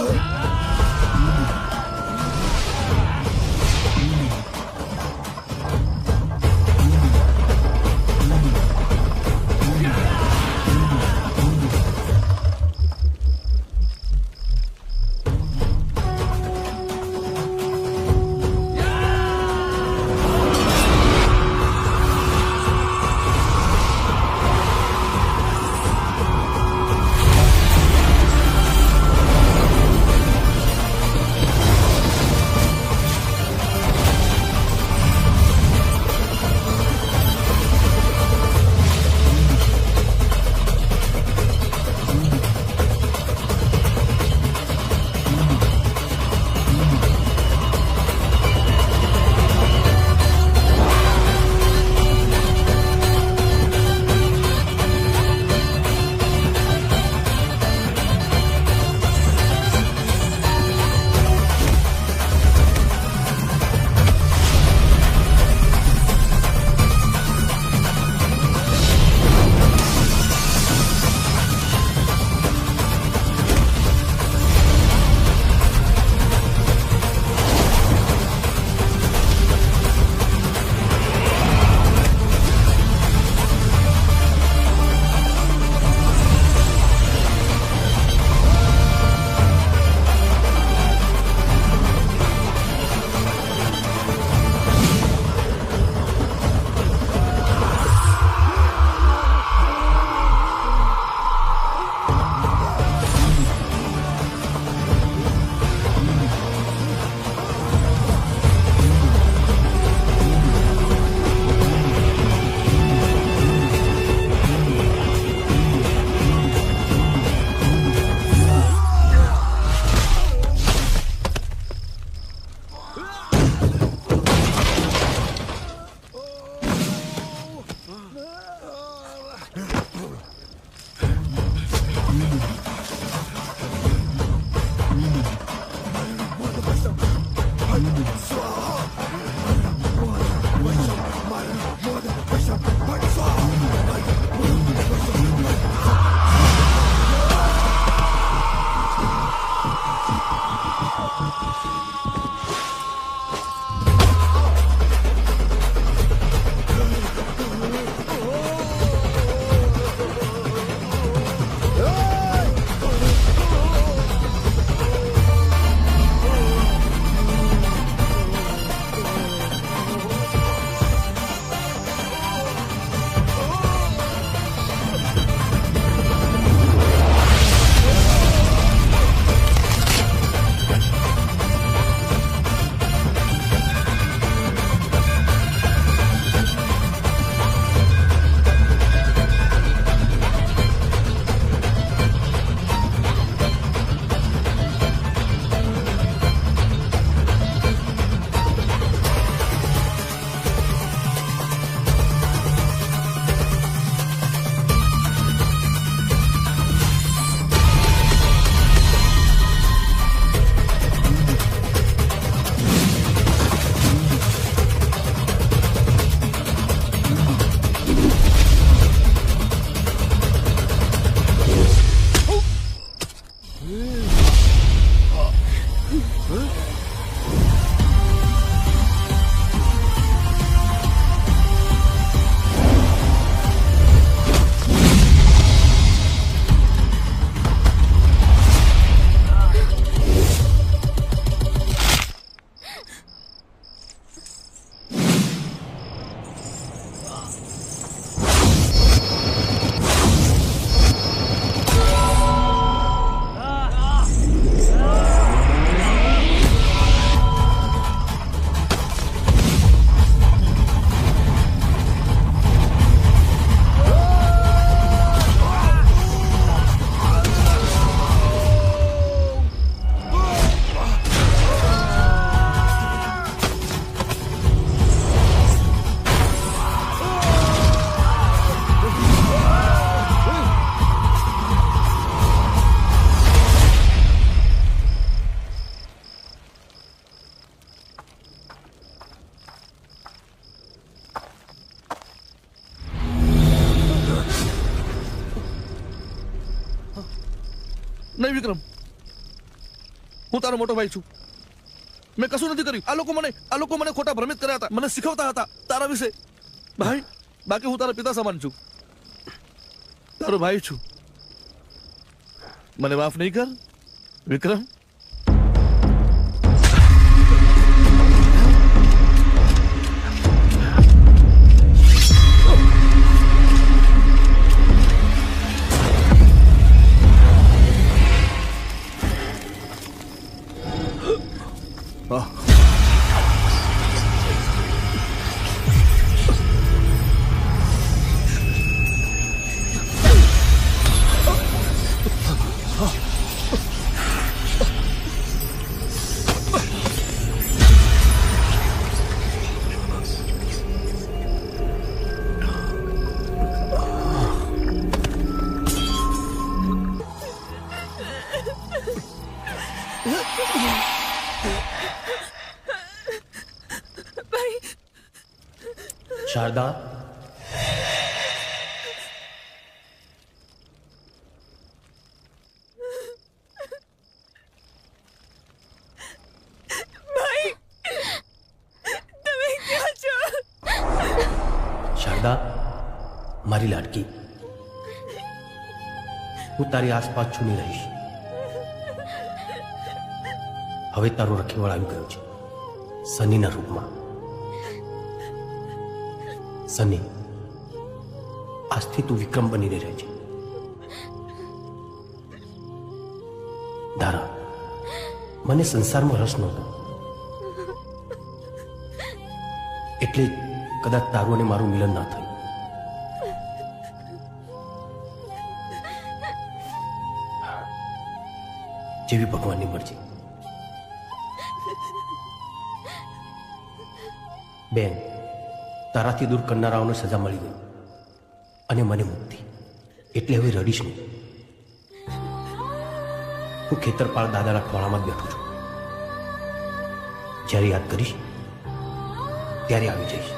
નહીં વિક્રમ, હું તારો મોટો ભાઈ છું. મેં કશું નથી કર્યું. આ લોકો મને ખોટા ભ્રમિત કર્યા હતા, મને શીખવતા હતા તારા વિશે. ભાઈ, બાકી હું તારા પિતા સમાન છું, તારો ભાઈ છું. મને માફ નહીં કર વિક્રમ. શારદા, શારદા મારી લાડકી, હું તારી આસપાસ છુની રહીશ. હવે તારો રખેવાળ આવી ગયો છે સનીના રૂપમાં. સની, આજથી તું વિક્રમ બનીને રહે છે. ધારા, મને સંસારમાં રસ નહોતો, એટલે કદાચ તારું અને મારું મિલન ના થયું. જેવી ભગવાનની મરજી. બેન, તારાથી દૂર કરનારાઓને સજા મળી ગઈ અને મને મુક્તિ. એટલે હવે રડીશ નહીં. હું ખેતરપાળ દાદાના ખોળામાં જ બેઠું છું. જ્યારે યાદ કરીશ ત્યારે આવી જઈશ.